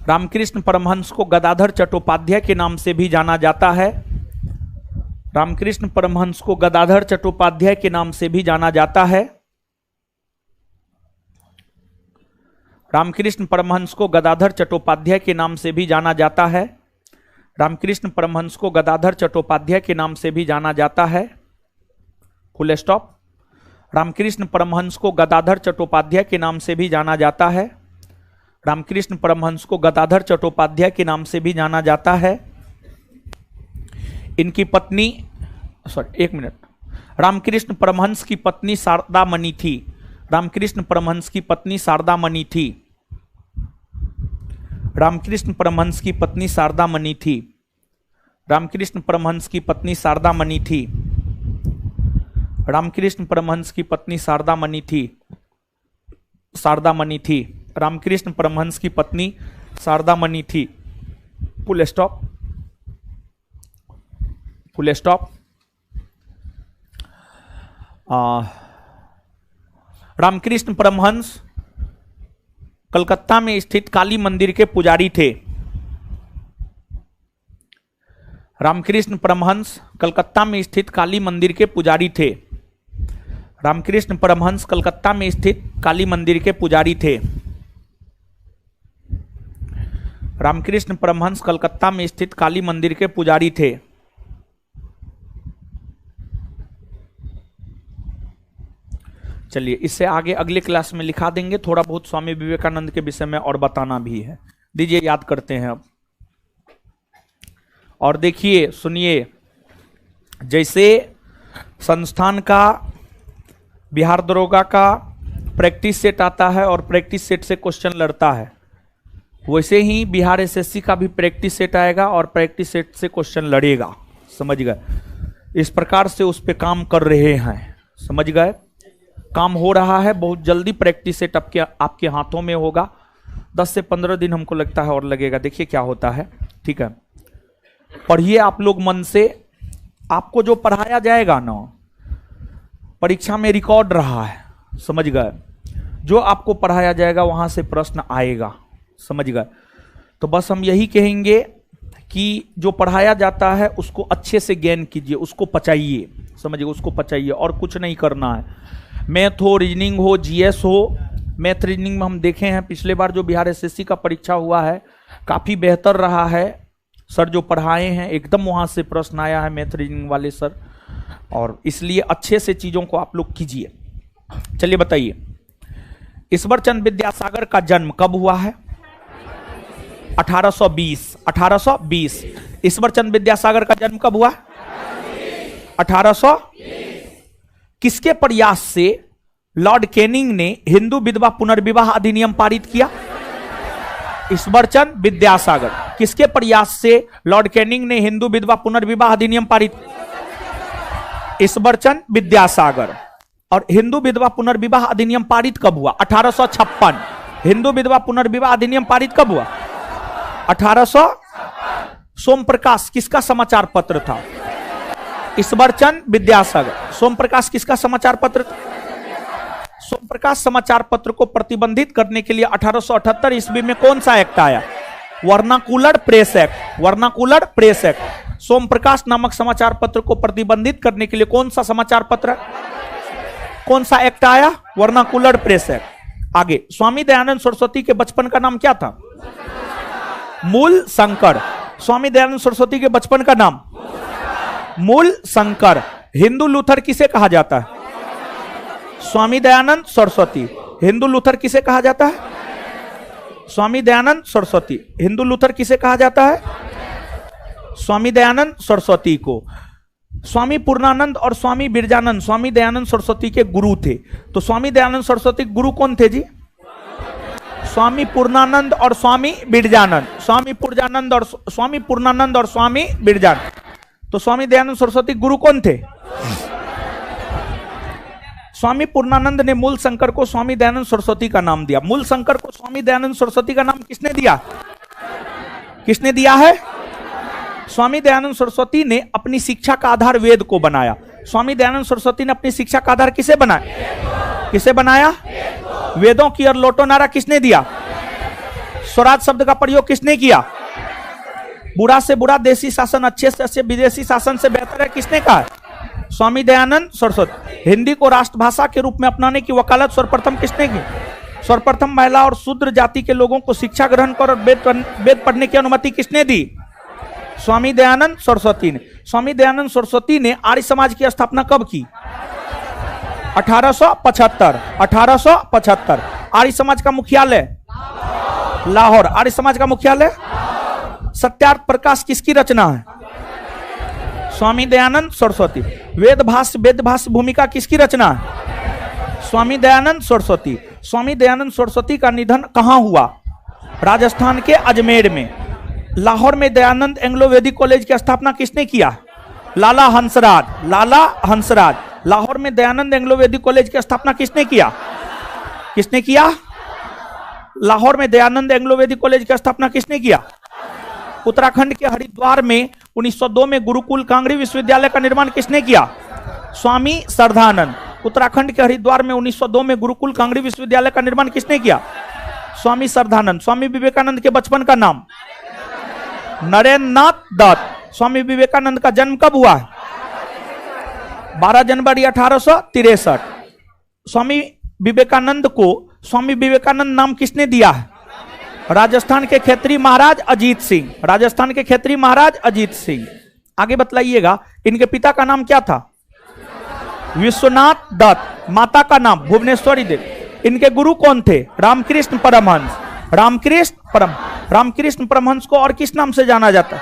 रामकृष्ण परमहंस को गदाधर चट्टोपाध्याय के नाम से भी जाना जाता है। रामकृष्ण परमहंस को गदाधर चट्टोपाध्याय के नाम से भी जाना जाता है। रामकृष्ण परमहंस को गदाधर चट्टोपाध्याय के नाम से भी जाना जाता है। रामकृष्ण परमहंस को गदाधर चट्टोपाध्याय के नाम से भी जाना जाता है। Full stop. रामकृष्ण परमहंस को गदाधर चट्टोपाध्याय के नाम से भी जाना जाता है। रामकृष्ण परमहंस को गदाधर चट्टोपाध्याय के नाम से भी जाना जाता है। इनकी पत्नी, एक मिनट, रामकृष्ण परमहंस की पत्नी शारदामणि थी। रामकृष्ण परमहंस की पत्नी शारदामणि थी। रामकृष्ण परमहंस की पत्नी शारदामणि थी। रामकृष्ण परमहंस की पत्नी शारदामणि थी। रामकृष्ण परमहंस की पत्नी शारदामणि थी। शारदामणि थी। रामकृष्ण परमहंस की पत्नी शारदामणि थी। Full stop. Full stop. Ramakrishna Paramhansa Calcutta में स्थित काली मंदिर के पुजारी थे। रामकृष्ण परमहंस कलकत्ता में स्थित काली मंदिर के पुजारी थे। रामकृष्ण परमहंस कलकत्ता में स्थित काली मंदिर के पुजारी थे। रामकृष्ण परमहंस कलकत्ता में स्थित काली मंदिर के पुजारी थे। चलिए इससे आगे अगले क्लास में लिखा देंगे। थोड़ा बहुत स्वामी विवेकानंद के विषय में और बताना भी है। दीजिए याद करते हैं अब। और देखिए सुनिए, जैसे संस्थान का बिहार दरोगा का प्रैक्टिस सेट आता है और प्रैक्टिस सेट से क्वेश्चन लड़ता है, वैसे ही बिहार एसएससी का भी प्रैक्टिस सेट आएगा और प्रैक्टिस सेट से क्वेश्चन लड़ेगा। समझ गए? इस प्रकार से उस पर काम कर रहे हैं। समझ गए? काम हो रहा है। बहुत जल्दी प्रैक्टिस सेट आपके हाथों में होगा। 10 से 15 दिन हमको लगता है और लगेगा। देखिए क्या होता है। ठीक है, पढ़िए आप लोग मन से। आपको जो पढ़ाया जाएगा ना, परीक्षा में रिकॉर्ड रहा है। समझ गए? जो आपको पढ़ाया जाएगा वहां से प्रश्न आएगा। समझ गए? तो बस हम यही कहेंगे कि जो पढ़ाया जाता है उसको अच्छे से गेन कीजिए, उसको पचाइए। समझिए? उसको पचाइए और कुछ नहीं करना है। मैथ हो, रीजनिंग हो, जीएस हो। मैथ रीजनिंग में हम देखे हैं पिछले बार जो बिहार एसएससी का परीक्षा हुआ है काफ़ी बेहतर रहा है। सर जो पढ़ाए हैं एकदम वहाँ से प्रश्न आया है, मैथ रीजनिंग वाले सर। और इसलिए अच्छे से चीज़ों को आप लोग कीजिए। चलिए बताइए, ईश्वरचंद विद्यासागर का जन्म कब हुआ है? 1820। 1820। ईश्वरचंद विद्यासागर का जन्म कब हुआ? 1820। किसके प्रयास से लॉर्ड कैनिंग ने हिंदू विधवा पुनर्विवाह अधिनियम पारित किया? ईश्वरचंद विद्यासागर। किसके प्रयास से लॉर्ड कैनिंग ने हिंदू विधवा पुनर्विवाह अधिनियम पारित? ईश्वरचंद विद्यासागर। और हिंदू विधवा पुनर्विवाह अधिनियम पारित कब हुआ? 1856। हिंदू विधवा पुनर्विवाह अधिनियम पारित कब हुआ? 1800। सोम प्रकाश किसका समाचार पत्र था? ईश्वरचंद विद्यासागर। सोम प्रकाश किसका समाचार पत्र था? सोम प्रकाश समाचार पत्र को प्रतिबंधित करने के लिए 1878 ईस्वी में कौन सा एक्ट आया? Vernacular press act. Vernacular press act. Som Prakash नामक समाचार पत्र को प्रतिबंधित करने के लिए कौन सा समाचार पत्र, कौन सा एक्ट आया? Vernacular press act. आगे, स्वामी दयानंद सरस्वती के बचपन का नाम क्या था? मूल शंकर। स्वामी दयानंद सरस्वती के बचपन का नाम मूल शंकर। हिंदू लूथर किसे कहा जाता है? स्वामी दयानंद सरस्वती। हिंदू लूथर किसे कहा जाता है? स्वामी दयानंद सरस्वती। हिंदू लूथर किसे कहा जाता है? स्वामी दयानंद सरस्वती को। स्वामी पूर्णानंद और स्वामी बिरजानंद स्वामी दयानंद सरस्वती के गुरु थे। तो स्वामी दयानंद सरस्वती गुरु कौन थे जी? स्वामी पूर्णानंद और स्वामी बिरजानंद। स्वामी पूर्णानंद और स्वामी बिरजानंद। तो स्वामी दयानंद सरस्वती गुरु कौन थे? स्वामी पूर्णानंद ने मूल शंकर को स्वामी दयानंद सरस्वती का नाम दिया। मूल शंकर को स्वामी दयानंद सरस्वती का नाम किसने दिया? किसने दिया है? स्वामी दयानंद सरस्वती ने अपनी शिक्षा का आधार वेद को बनाया। स्वामी दयानंद सरस्वती ने अपनी शिक्षा का आधार किसे बनाया? किसे बनाया? वेदों की और लोटो नारा किसने दिया? स्वराज शब्द का प्रयोग किसने किया? बुरा से बुरा देशी शासन अच्छे से अच्छे विदेशी शासन से बेहतर है किसने कहा? स्वामी दयानंद सरस्वती। हिंदी को राष्ट्रभाषा के रूप में अपनाने की वकालत सर्वप्रथम किसने की? सर्वप्रथम महिला और शूद्र जाति के लोगों को शिक्षा ग्रहण कर और वेद पढ़ने की अनुमति किसने दी? स्वामी दयानंद सरस्वती ने। स्वामी दयानंद सरस्वती ने आर्य समाज की स्थापना कब की? 1875। 1875। आर्य समाज का मुख्यालय लाहौर। आर्य समाज का मुख्यालय। सत्यार्थ प्रकाश किसकी रचना है? स्वामी दयानंद सरस्वती। वेद भाष्य भूमिका किसकी रचना है? स्वामी दयानंद सरस्वती। स्वामी दयानंद सरस्वती का निधन कहां हुआ? राजस्थान के अजमेर में। लाहौर में दयानंद एंग्लो वैदिक कॉलेज की स्थापना किसने किया? लाला हंसराज। लाला हंसराज। लाहौर में दयानंद एंग्लो वैदिक कॉलेज की स्थापना किसने किया? किसने किया? लाहौर में दयानंद एंग्लो वैदिक कॉलेज की स्थापना किसने किया? उत्तराखंड के हरिद्वार में 1902 में गुरुकुल कांगड़ी विश्वविद्यालय का निर्माण किसने किया? स्वामी श्रद्धानंद। उत्तराखंड के हरिद्वार में 1902 में गुरुकुल कांगड़ी विश्वविद्यालय का निर्माण किसने किया? स्वामी श्रद्धानंद। स्वामी विवेकानंद के बचपन का नाम? नरेंद्र नाथ दत्त। स्वामी विवेकानंद का जन्म कब हुआ है? 12 जनवरी 1863। स्वामी विवेकानंद को स्वामी विवेकानंद नाम किसने दिया है? राजस्थान के क्षेत्रीय महाराज अजीत सिंह। राजस्थान के क्षेत्रीय महाराज अजीत सिंह। आगे बतलाइएगा, इनके पिता का नाम क्या था? विश्वनाथ दत्त। माता का नाम भुवनेश्वरी देवी। इनके गुरु कौन थे? रामकृष्ण परमहंस। रामकृष्ण परमहंस को और किस नाम से जाना जाता है?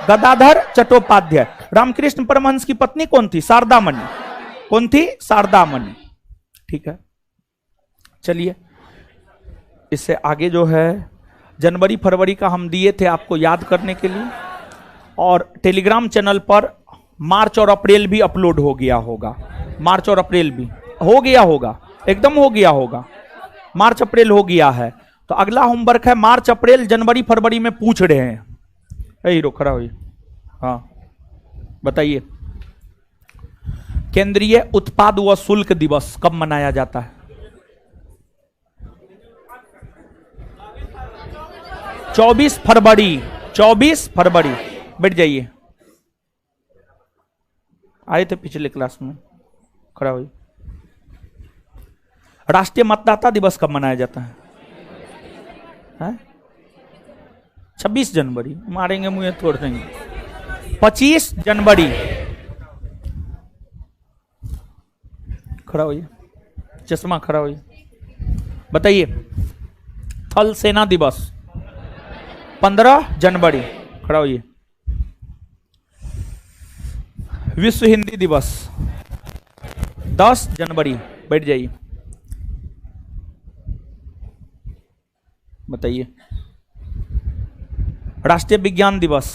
गदाधर चट्टोपाध्याय। रामकृष्ण परमहंस की पत्नी कौन थी? शारदामणि। कौन थी? शारदामणि। ठीक है, चलिए इससे आगे जो है जनवरी फरवरी का हम दिए थे आपको याद करने के लिए, और टेलीग्राम चैनल पर मार्च और अप्रैल भी अपलोड हो गया होगा। मार्च और अप्रैल भी हो गया होगा, एकदम हो गया होगा। मार्च अप्रैल हो गया है। तो अगला होमवर्क है मार्च अप्रैल जनवरी फरवरी में पूछ रहे हैं। हीरो खड़ा हुई, हाँ बताइए, केंद्रीय उत्पाद व शुल्क दिवस कब मनाया जाता है? 24 फरवरी। 24 फरवरी। बैठ जाइए, आए थे पिछले क्लास में, खड़ा हुई। राष्ट्रीय मतदाता दिवस कब मनाया जाता है? 26 जनवरी। मारेंगे मुझे तोड़ देंगे। 25 जनवरी। खड़ा होइए, चश्मा खड़ा होइए, बताइए। थल सेना दिवस 15 जनवरी। खड़ा होइए। विश्व हिंदी दिवस 10 जनवरी। बैठ जाइए, बताइए। राष्ट्रीय विज्ञान दिवस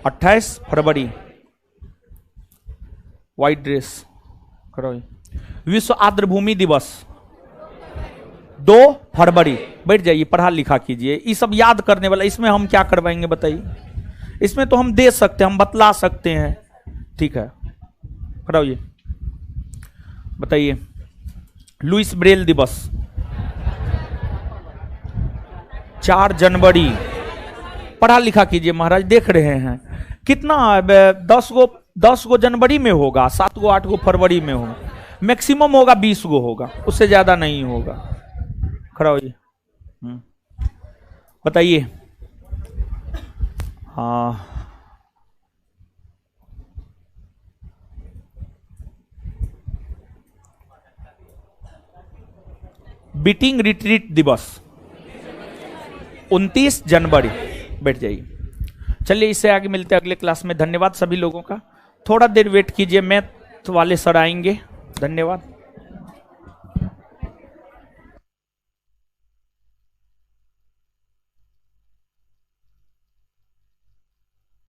28 फरवरी, व्हाइट ड्रेस करो। विश्व आर्द्रभूमि दिवस 2 फरवरी। बैठ जाइए, पढ़ा लिखा कीजिए, ये सब याद करने वाला। इसमें हम क्या करवाएंगे बताइए? इसमें तो हम दे सकते हैं, हम बतला सकते हैं, ठीक है, कराइए। बताइए, लुइस ब्रेल दिवस 4 जनवरी। पढ़ा लिखा कीजिए महाराज, देख रहे हैं कितना 10 गो जनवरी में होगा, 7 गो 8 गो फरवरी में होगा, मैक्सिमम होगा 20 गो होगा, उससे ज्यादा नहीं होगा। खड़ा होइए। बताइए। हाँ, बीटिंग रिट्रीट दिवस 29 जनवरी। बैठ जाइए। चलिए, इससे आगे मिलते हैं अगले क्लास में। धन्यवाद सभी लोगों का। थोड़ा देर वेट कीजिए, मैथ वाले सर आएंगे। धन्यवाद।